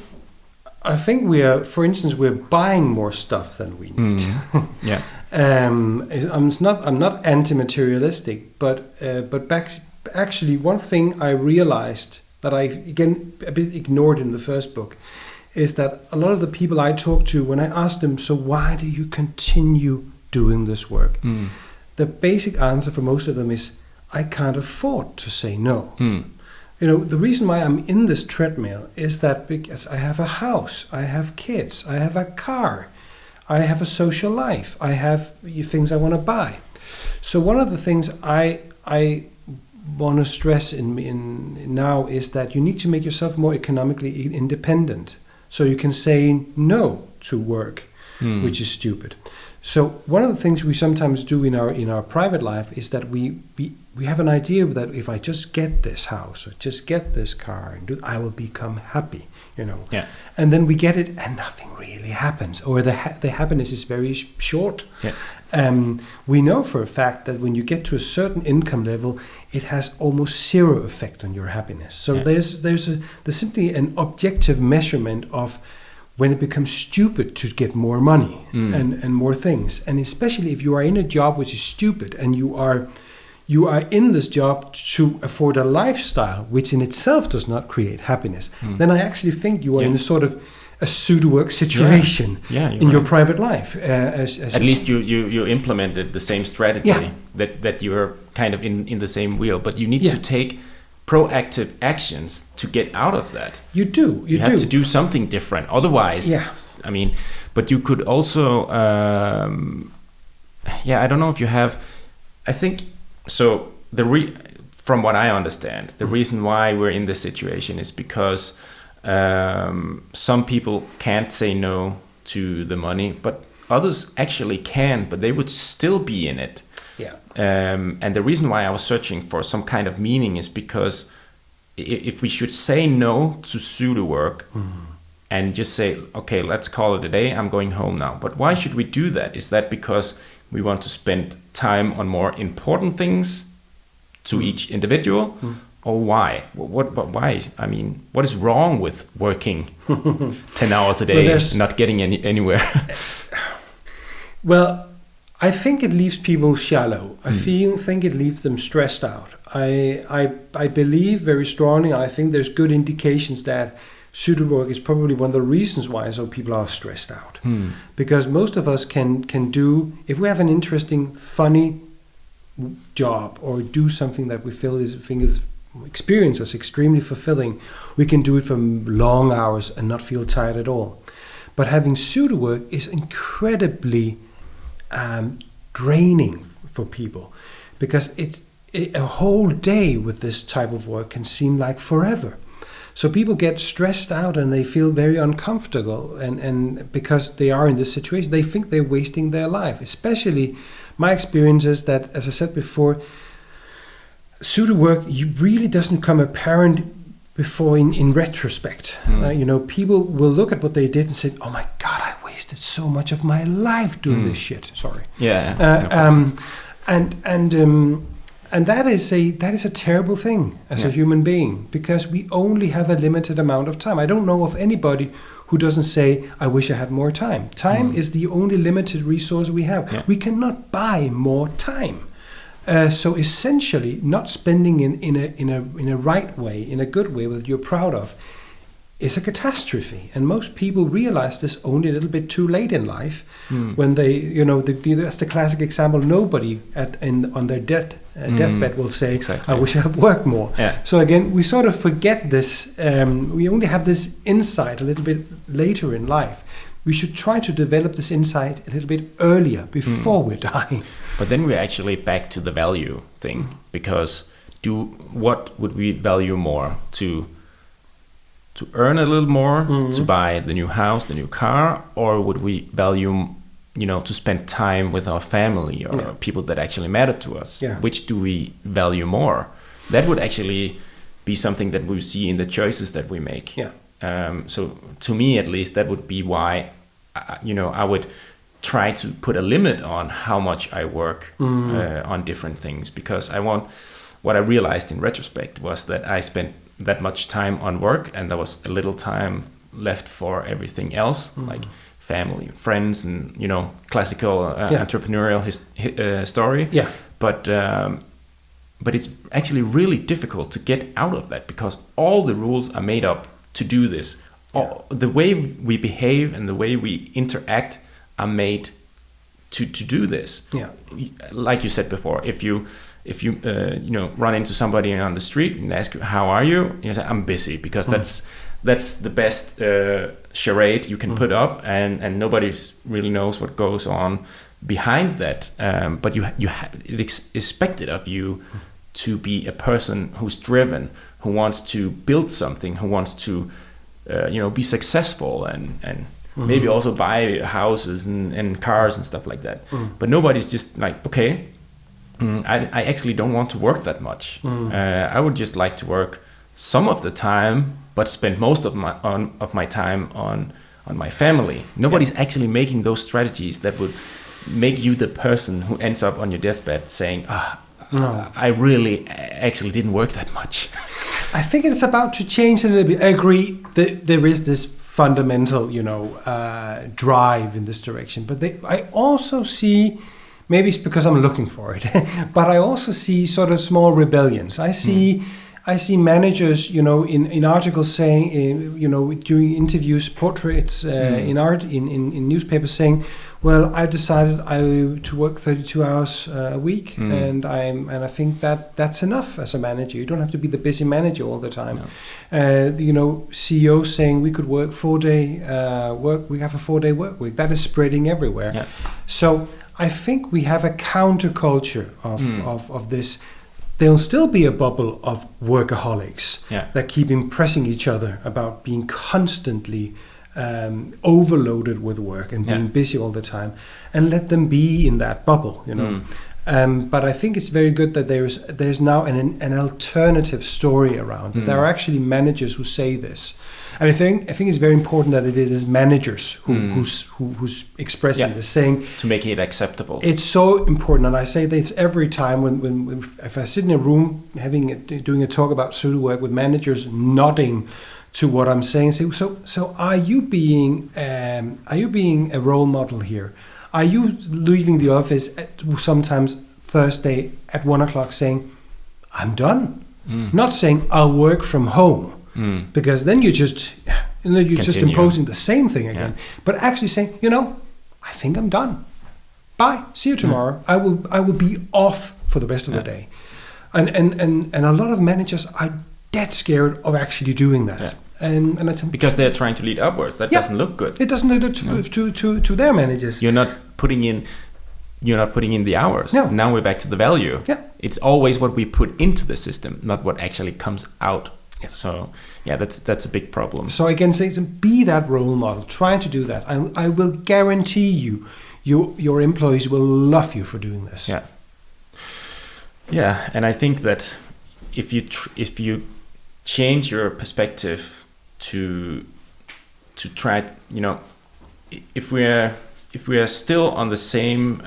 we're buying more stuff than we need. Yeah. I'm not anti-materialistic, but actually one thing I realized that I again a bit ignored in the first book is that a lot of the people I talk to, when I ask them, so why do you continue doing this work? The basic answer for most of them is, I can't afford to say no. You know, the reason why I'm in this treadmill is that because I have a house, I have kids, I have a car, I have a social life, I have things I want to buy. So one of the things I want to stress in now is that you need to make yourself more economically independent. So you can say no to work, which is stupid. So one of the things we sometimes do in our private life is that we have an idea that if I just get this house or just get this car, I will become happy, you know. Yeah. And then we get it and nothing really happens, or the happiness is very short. Yeah. We know for a fact that when you get to a certain income level, it has almost zero effect on your happiness. So there's simply an objective measurement of when it becomes stupid to get more money and more things. And especially if you are in a job which is stupid and you are in this job to afford a lifestyle which in itself does not create happiness, then I actually think you are in a sort of a pseudo work situation in your private life. At least you implemented the same strategy, that you're kind of in the same wheel, but you need to take proactive actions to get out of that. You have to do something different. Otherwise, I mean, but you could also, I don't know if you have, I think, so from what I understand, the reason why we're in this situation is because some people can't say no to the money, but others actually can, but they would still be in it. And the reason why I was searching for some kind of meaning is because if we should say no to pseudo work and just say, okay, let's call it a day, I'm going home now. But why should we do that? Is that because we want to spend time on more important things to each individual? Or why? Why? I mean, what is wrong with working 10 hours a day and not getting anywhere? Well, I think it leaves people shallow. I think it leaves them stressed out. I believe very strongly, I think there's good indications that pseudo work is probably one of the reasons why so people are stressed out. Because most of us can do, if we have an interesting, funny job or do something that we feel is experience as extremely fulfilling, we can do it for long hours and not feel tired at all. But having pseudo work is incredibly draining for people, because a whole day with this type of work can seem like forever. So people get stressed out and they feel very uncomfortable, and because they are in this situation, they think they're wasting their life. Especially my experience is that, as I said before, pseudo work really doesn't come apparent before in retrospect. People will look at what they did and say, "Oh my God, I wasted so much of my life doing this shit." Sorry. And that is a terrible thing as a human being, because we only have a limited amount of time. I don't know of anybody who doesn't say, "I wish I had more time." Time is the only limited resource we have. We cannot buy more time. So essentially, not spending in a right way, in a good way that you're proud of, is a catastrophe. And most people realize this only a little bit too late in life, when they, that's the classic example. Nobody on their deathbed will say, "I wish I had worked more." So again, we sort of forget this. We only have this insight a little bit later in life. We should try to develop this insight a little bit earlier, before we're dying. But then we're actually back to the value thing, because what would we value more? To earn a little more, to buy the new house, the new car, or would we value, to spend time with our family or people that actually matter to us? Which do we value more? That would actually be something that we see in the choices that we make. So to me, at least, that would be why, I would try to put a limit on how much I work on different things, because what I realized in retrospect was that I spent that much time on work and there was a little time left for everything else, like family, friends, and classical entrepreneurial story. But it's actually really difficult to get out of that, because all the rules are made up to do this. The way we behave and the way we interact are made to do this. Like you said before, if you run into somebody on the street and ask you, "How are you?" You say, "I'm busy," because that's the best charade you can put up, and nobody really knows what goes on behind that. But it's expected of you to be a person who's driven, who wants to build something, who wants to be successful and maybe also buy houses and cars and stuff like that. But nobody's just like, okay, I actually don't want to work that much. I would just like to work some of the time, but spend most of my time on my family. Nobody's actually making those strategies that would make you the person who ends up on your deathbed saying, I really actually didn't work that much. I think it's about to change a little bit. I agree that there is this fundamental, drive in this direction. But I also see, maybe it's because I'm looking for it, but I also see sort of small rebellions. I see managers, in articles saying, doing interviews, portraits in newspapers saying, well, I've decided to work 32 hours a week, and I think that's enough as a manager. You don't have to be the busy manager all the time. No. CEOs saying we could work 4-day work. We have a 4-day work week. That is spreading everywhere. Yeah. So I think we have a counterculture of this. There'll still be a bubble of workaholics that keep impressing each other about being constantly overloaded with work and being busy all the time, and let them be in that bubble, But I think it's very good that there's now an alternative story around it. There are actually managers who say this. And I think it's very important that it is managers who's expressing this, saying to make it acceptable. It's so important, and I say this every time when if I sit in a room doing a talk about pseudo work with managers nodding to what I'm saying. So are you being a role model here? Are you leaving the office sometimes Thursday at 1:00 saying, "I'm done"? Not saying I'll work from home. Because then you're just imposing the same thing again. But actually saying, I think I'm done. Bye. See you tomorrow. I will be off for the rest of the day. And a lot of managers are dead scared of actually doing that. Yeah. And it's because they're trying to lead upwards. That doesn't look good. It doesn't look good to their managers. You're not putting in the hours. No. Now we're back to the value. Yeah. It's always what we put into the system, not what actually comes out. Yeah. So that's a big problem. So again, be that role model. Try to do that. I will guarantee your employees will love you for doing this. Yeah. Yeah, and I think that if you change your perspective to try, if we are still on the same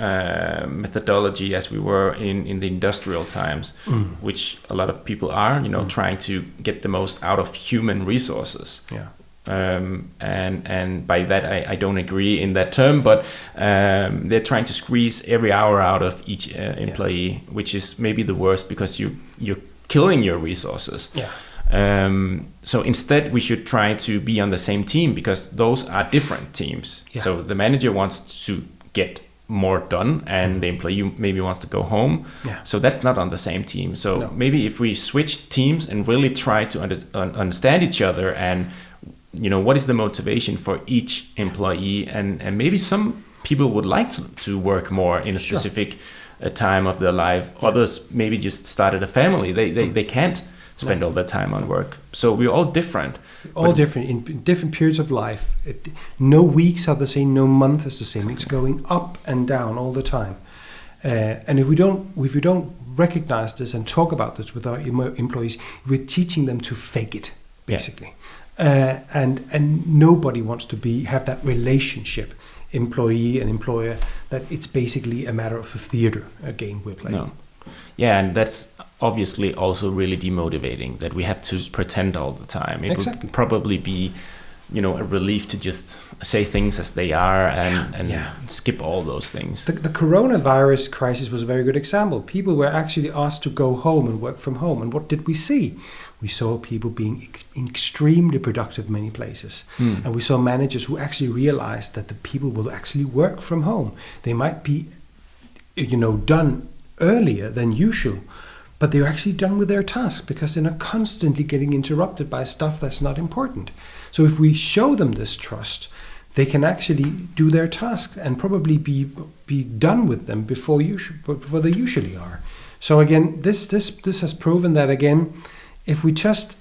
methodology as we were in the industrial times, which a lot of people are, trying to get the most out of human resources. Yeah. And by that I don't agree in that term, but they're trying to squeeze every hour out of each employee, which is maybe the worst because you're killing your resources. Yeah. So instead we should try to be on the same team, because those are different teams. Yeah. So the manager wants to get more done and the employee maybe wants to go home. Yeah. So that's not on the same team. So maybe if we switch teams and really try to understand each other, and what is the motivation for each employee, and maybe some people would like to work more in a specific time of their life. Others maybe just started a family. They can't spend all their time on work. So we're all different. All different in different periods of life. No weeks are the same. No month is the same. It's going up and down all the time. And if we don't recognize this and talk about this with our employees, we're teaching them to fake it, basically. And nobody wants to have that relationship, employee and employer, that it's basically a matter of a theater, a game we're playing. No. Yeah, and that's obviously also really demotivating, that we have to pretend all the time. It would probably be, a relief to just say things as they are and skip all those things. The coronavirus crisis was a very good example. People were actually asked to go home and work from home. And what did we see? We saw people being extremely productive in many places. And we saw managers who actually realized that the people will actually work from home. They might be, done earlier than usual, but they're actually done with their task because they're not constantly getting interrupted by stuff that's not important. So if we show them this trust, they can actually do their tasks and probably be done with them before they usually are. So again, this has proven that again, if we just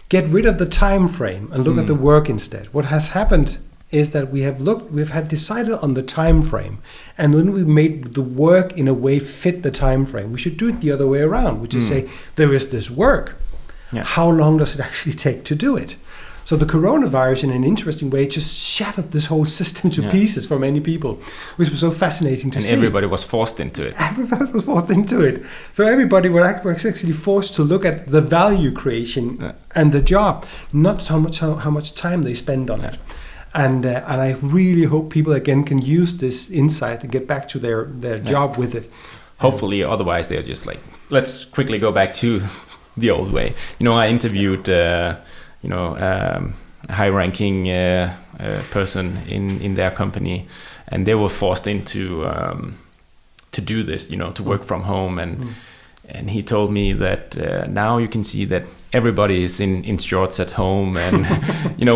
get rid of the time frame and look at the work instead, what has happened is that we've had decided on the time frame, and when we made the work in a way fit the time frame, we should do it the other way around, which is say there is this work. Yeah. How long does it actually take to do it? So the coronavirus, in an interesting way, just shattered this whole system to pieces for many people, which was so fascinating to see. And everybody was forced into it. Everybody was forced into it. So everybody was actually forced to look at the value creation and the job, not so much how much time they spend on it. And I really hope people again can use this insight and get back to their job with it. Hopefully, otherwise they're just like, let's quickly go back to the old way. I interviewed, a high-ranking person in their company, and they were forced into to do this, to work from home, and he told me that now you can see that everybody is in shorts at home, and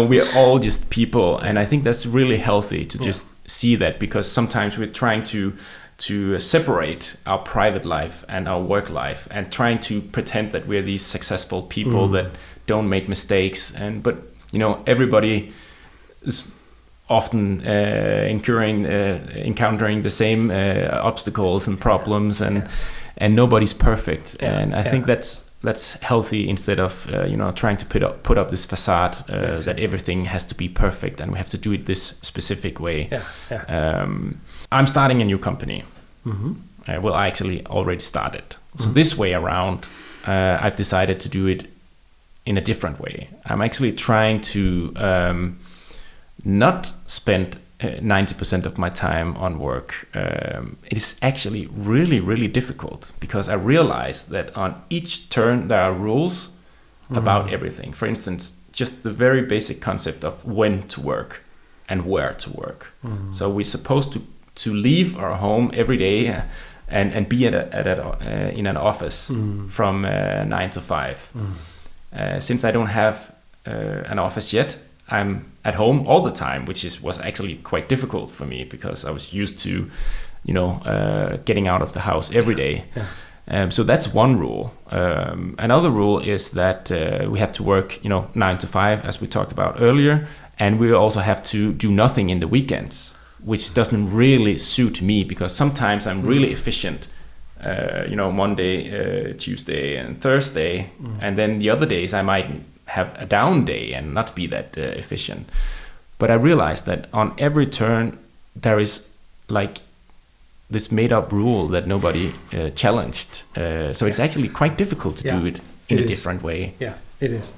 we're all just people, and I think that's really healthy to just see that, because sometimes we're trying to separate our private life and our work life, and trying to pretend that we're these successful people that don't make mistakes, but everybody is often encountering the same obstacles and problems, and nobody's perfect, and I think that's healthy, instead of trying to put up this facade that everything has to be perfect and we have to do it this specific way. I'm starting a new company. Well, I actually already started. So this way around, I've decided to do it in a different way. I'm actually trying to not spend 90% of my time on work. It is actually really, really difficult, because I realize that on each turn there are rules about everything. For instance, just the very basic concept of when to work and where to work. So we're supposed to leave our home every day and be in an office from 9 to 5. Since I don't have an office yet, I'm at home all the time, which was actually quite difficult for me, because I was used to, getting out of the house every day. So that's one rule. Another rule is that we have to work, 9 to 5, as we talked about earlier, and we also have to do nothing in the weekends, which doesn't really suit me, because sometimes I'm really efficient, Monday, Tuesday, and Thursday, and then the other days I might have a down day and not be that efficient. But I realized that on every turn there is like this made up rule that nobody challenged. So it's actually quite difficult to do it in a different way. Yeah, it is.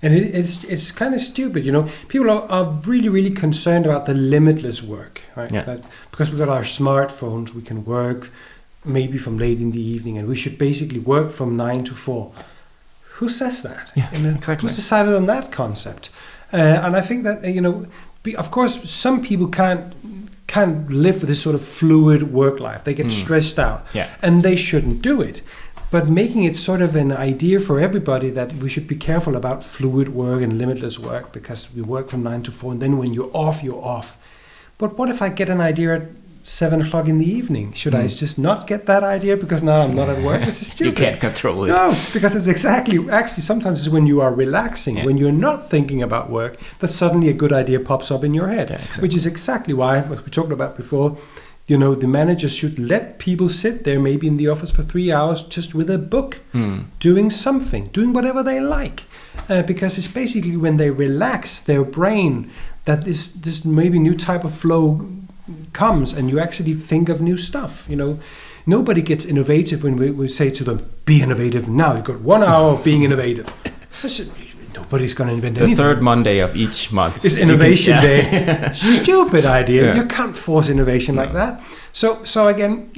And it's kind of stupid, People are really, really concerned about the limitless work, right? That because we've got our smartphones, we can work maybe from late in the evening, and we should basically work from 9 to 4. Who says that? Exactly. Who's decided on that concept? And I think that of course, some people can't live with this sort of fluid work life. They get stressed out, and they shouldn't do it. But making it sort of an idea for everybody that we should be careful about fluid work and limitless work, because we work from 9 to 4, and then when you're off, you're off. But what if I get an idea at 7 o'clock in the evening? Should I just not get that idea because now I'm not at work? This is stupid. You can't control it. No, because it's actually sometimes it's when you are relaxing, when you're not thinking about work, that suddenly a good idea pops up in your head, which is exactly why, what we talked about before, the managers should let people sit there maybe in the office for 3 hours just with a book, doing something, doing whatever they like, because it's basically when they relax their brain that this maybe new type of flow comes, and you actually think of new stuff. Nobody gets innovative when we say to them, be innovative now. You've got 1 hour of being innovative. Nobody's going to invent anything. The third Monday of each month is Innovation Day. Stupid idea. You can't force innovation like that. So again,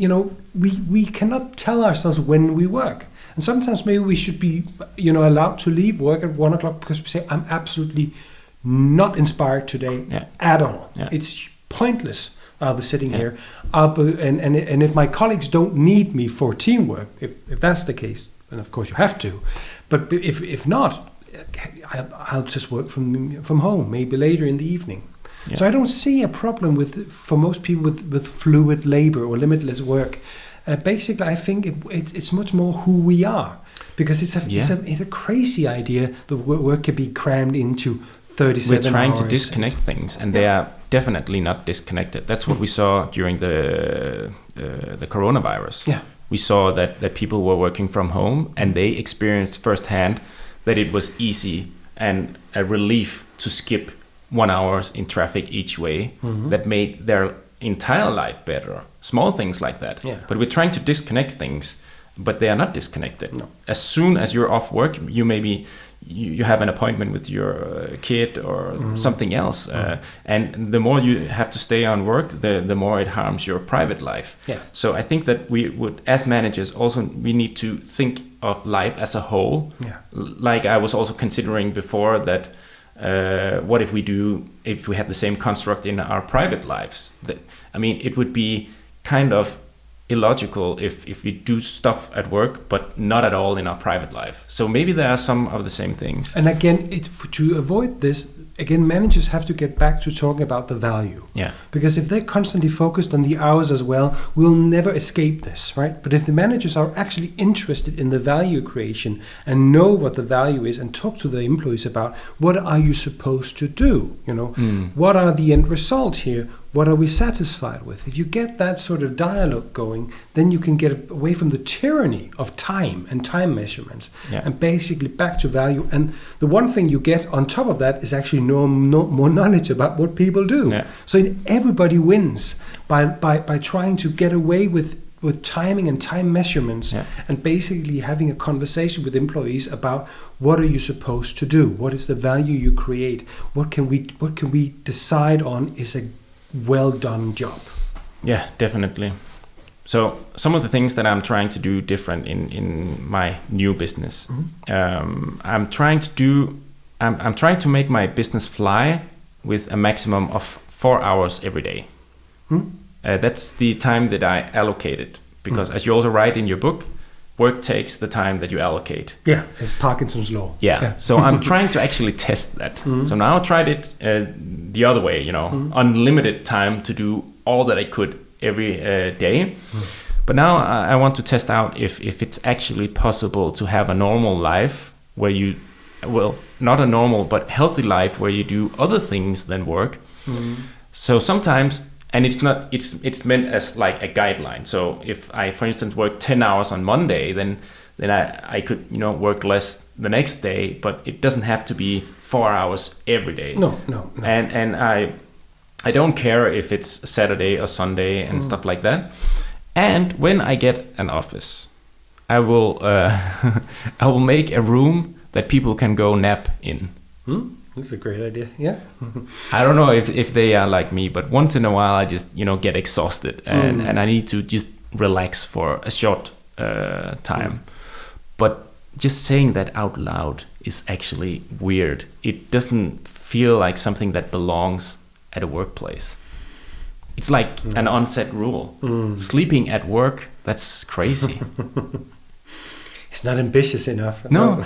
we cannot tell ourselves when we work. And sometimes maybe we should be, allowed to leave work at 1 o'clock because we say, I'm absolutely not inspired today at all. It's pointless. I'll be sitting here. And if my colleagues don't need me for teamwork, if that's the case, then of course you have to. But if not, I'll just work from home, maybe later in the evening. So I don't see a problem for most people with fluid labor or limitless work. Basically, I think it's much more who we are, because it's a crazy idea that work can be crammed into 37 hours. We're trying to disconnect things, and they are definitely not disconnected. That's what we saw during the coronavirus. We saw that people were working from home, and they experienced firsthand that it was easy and a relief to skip 1 hour in traffic each way that made their entire life better. Small things like that. Yeah. But we're trying to disconnect things, but they are not disconnected. No. As soon as you're off work, you have an appointment with your kid or something else, and the more you have to stay on work, the more it harms your private life. Yeah. So I think that we would, as managers, we need to think of life as a whole. Yeah. Like I was also considering before that, what if we have the same construct in our private lives? It would be kind of illogical if we do stuff at work but not at all in our private life. So maybe there are some of the same things. And again, to avoid this, managers have to get back to talking about the value. Yeah. Because if they're constantly focused on the hours as well, we'll never escape this, right? But if the managers are actually interested in the value creation and know what the value is and talk to the employees about what are you supposed to do, what are the end results here? What are we satisfied with? If you get that sort of dialogue going, then you can get away from the tyranny of time and time measurements and basically back to value. And the one thing you get on top of that is actually more knowledge about what people do. Yeah. So everybody wins by trying to get away with timing and time measurements and basically having a conversation with employees about what are you supposed to do? What is the value you create? What can we decide on is a well done job? Yeah, definitely. So some of the things that I'm trying to do different in my new business, I'm trying to make my business fly with a maximum of 4 hours every day. That's the time that I allocated, because as you also write in your book, work takes the time that you allocate. Yeah, it's Parkinson's law. Yeah. So I'm trying to actually test that. So now I tried it the other way, unlimited time to do all that I could every day. But now I want to test out if it's actually possible to have a normal life where not a normal but healthy life where you do other things than work. So sometimes, and it's meant as like a guideline. So if I, for instance, work 10 hours on Monday, then I could work less the next day, but it doesn't have to be 4 hours every day. No. And I don't care if it's Saturday or Sunday and stuff like that. And when I get an office, I will I will make a room that people can go nap in. That's a great idea. Yeah. I don't know if they are like me, but once in a while I just get exhausted and I need to just relax for a short time. But just saying that out loud is actually weird. It doesn't feel like something that belongs at a workplace. It's like an unset rule. Sleeping at work, that's crazy. It's not ambitious enough. No.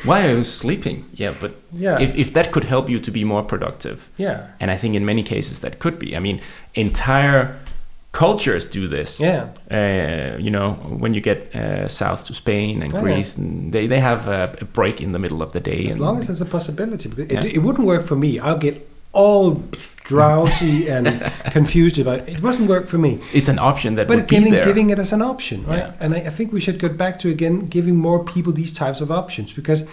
Why are you sleeping? Yeah, but if that could help you to be more productive. Yeah. And I think in many cases that could be. I mean, entire cultures do this. Yeah. When you get south to Spain and Greece, and they have a break in the middle of the day. As long as there's a possibility. It wouldn't work for me. I'll get all drowsy and confused if it wasn't work for me. It's an option that but would be there. Giving it as an option, right? Yeah. And I think we should get back to giving more people these types of options, because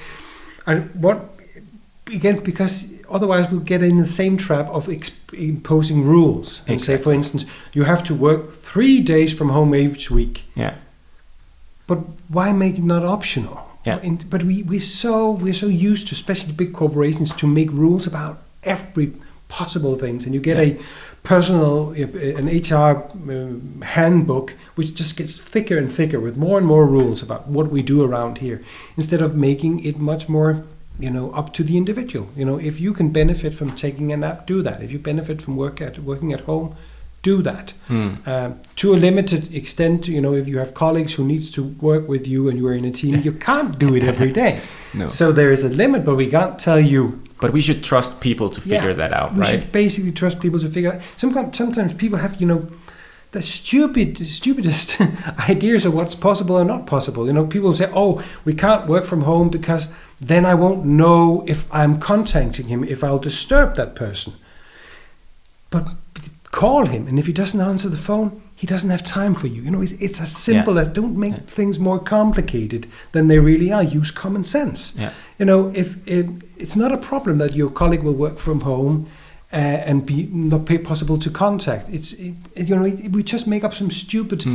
otherwise we'll get in the same trap of imposing rules and say, for instance, you have to work 3 days from home each week. Yeah. But why make it not optional? Yeah. But we're so used to, especially big corporations, to make rules about every possible things, and you get an HR handbook which just gets thicker and thicker with more and more rules about what we do around here, instead of making it much more up to the individual. If you can benefit from taking a nap, do that. If you benefit from working at home, do that. To a limited extent, if you have colleagues who needs to work with you and you are in a team, you can't do it every day. No. So there is a limit, but we can't tell you. But we should trust people to figure that out, right? We should basically trust people to figure out. Sometimes people have, the stupidest ideas of what's possible or not possible. People say, oh, we can't work from home because then I won't know if I'm contacting him, if I'll disturb that person. But call him, and if he doesn't answer the phone, he doesn't have time for you. It's as simple as don't make things more complicated than they really are. Use common sense. Yeah. If it's not a problem that your colleague will work from home and be not possible to contact. We just make up some stupid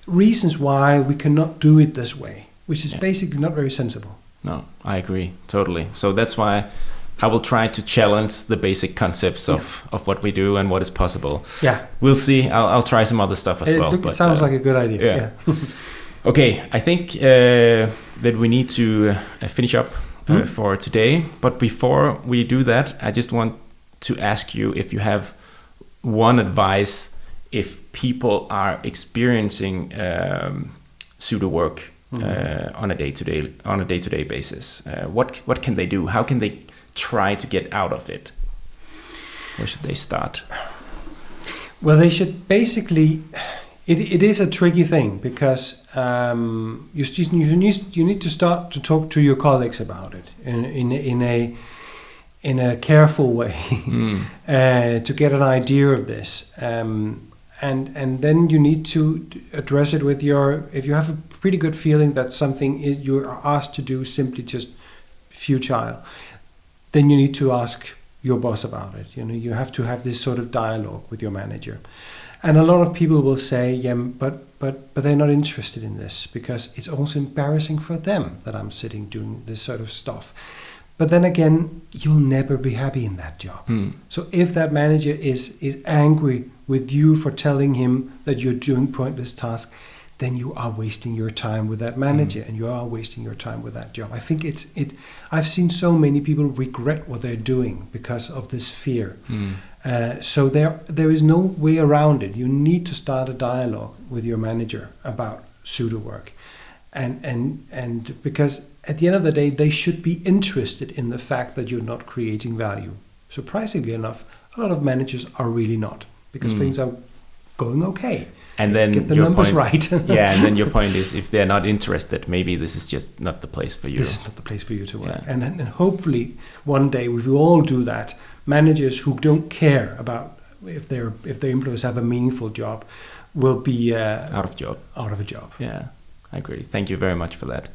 reasons why we cannot do it this way, which is basically not very sensible. No, I agree totally. So that's why I will try to challenge the basic concepts of what we do and what is possible. Yeah. We'll see. I'll try some other stuff as well. It sounds like a good idea. Yeah. Okay, I think that we need to finish up for today. But before we do that, I just want to ask you if you have one advice if people are experiencing pseudo work on a day-to-day basis. What can they do? How can they try to get out of it? Where should they start? Well, they should basically. It is a tricky thing because you need to start to talk to your colleagues about it in a careful way to get an idea of this, and then you need to address it with if you have a pretty good feeling that something you are asked to do simply just futile, then you need to ask your boss about it. You have to have this sort of dialogue with your manager. And a lot of people will say, yeah, but they're not interested in this because it's also embarrassing for them that I'm sitting doing this sort of stuff. But then again, you'll never be happy in that job. So if that manager is angry with you for telling him that you're doing pointless tasks, then you are wasting your time with that manager and you are wasting your time with that job. I think I've seen so many people regret what they're doing because of this fear. So there is no way around it. You need to start a dialogue with your manager about pseudo work. And because at the end of the day, they should be interested in the fact that you're not creating value. Surprisingly enough, a lot of managers are really not, because things are going okay. And then get the numbers right. Yeah, and then your point is, if they're not interested, maybe this is just not the place for you. This is not the place for you to work. Yeah. And hopefully one day, if we all do that, managers who don't care about if their employees have a meaningful job will be out of a job. Yeah, I agree. Thank you very much for that.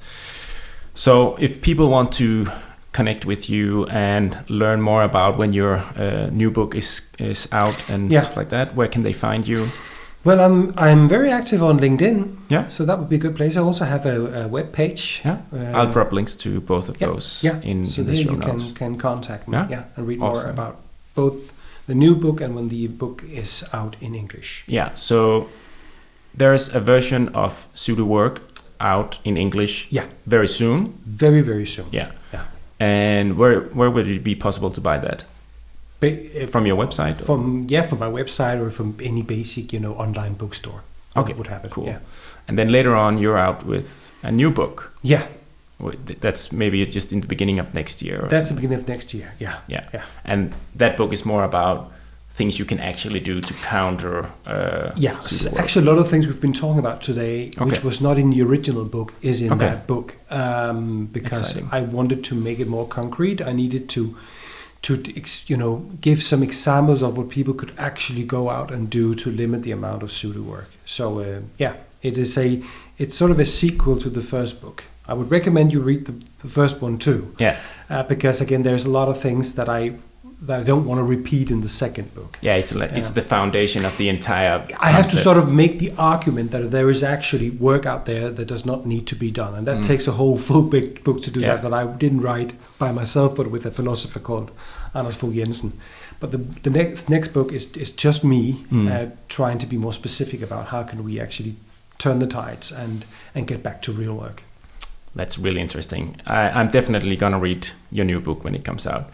So if people want to connect with you and learn more about when your new book is out and stuff like that, where can they find you? Well, I'm very active on LinkedIn. Yeah. So that would be a good place. I also have a web page. Yeah. I'll drop links to both of those in the show notes. You can contact me and read more about both the new book and when the book is out in English. Yeah. So there's a version of Pseudo Work out in English very soon. Very, very soon. Yeah. And where would it be possible to buy that? From your website? From my website or from any basic, online bookstore. Okay, would have it. Cool. Yeah. And then later on, you're out with a new book. Yeah. That's maybe just in the beginning of next year. That's the beginning of next year. Yeah. And that book is more about things you can actually do to counter. Actually, a lot of things we've been talking about today, which was not in the original book, is in that book. Because I wanted to make it more concrete. I needed to give some examples of what people could actually go out and do to limit the amount of pseudo work. So it's sort of a sequel to the first book. I would recommend you read the first one too. Yeah. Because again, there's a lot of things that I don't want to repeat in the second book. Yeah, it's the foundation of the entire concept. I have to sort of make the argument that there is actually work out there that does not need to be done. And that takes a whole full big book to do that I didn't write by myself, but with a philosopher called Anders Fogh Jensen. But the next book is just me trying to be more specific about how can we actually turn the tides and get back to real work. That's really interesting. I'm definitely going to read your new book when it comes out.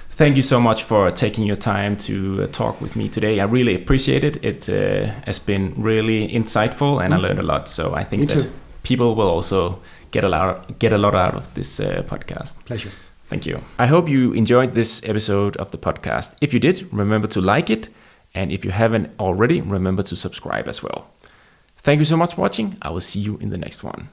Thank you so much for taking your time to talk with me today. I really appreciate it. It has been really insightful and I learned a lot. So I think that people will also get a lot out of this podcast. Pleasure. Thank you. I hope you enjoyed this episode of the podcast. If you did, remember to like it. And if you haven't already, remember to subscribe as well. Thank you so much for watching. I will see you in the next one.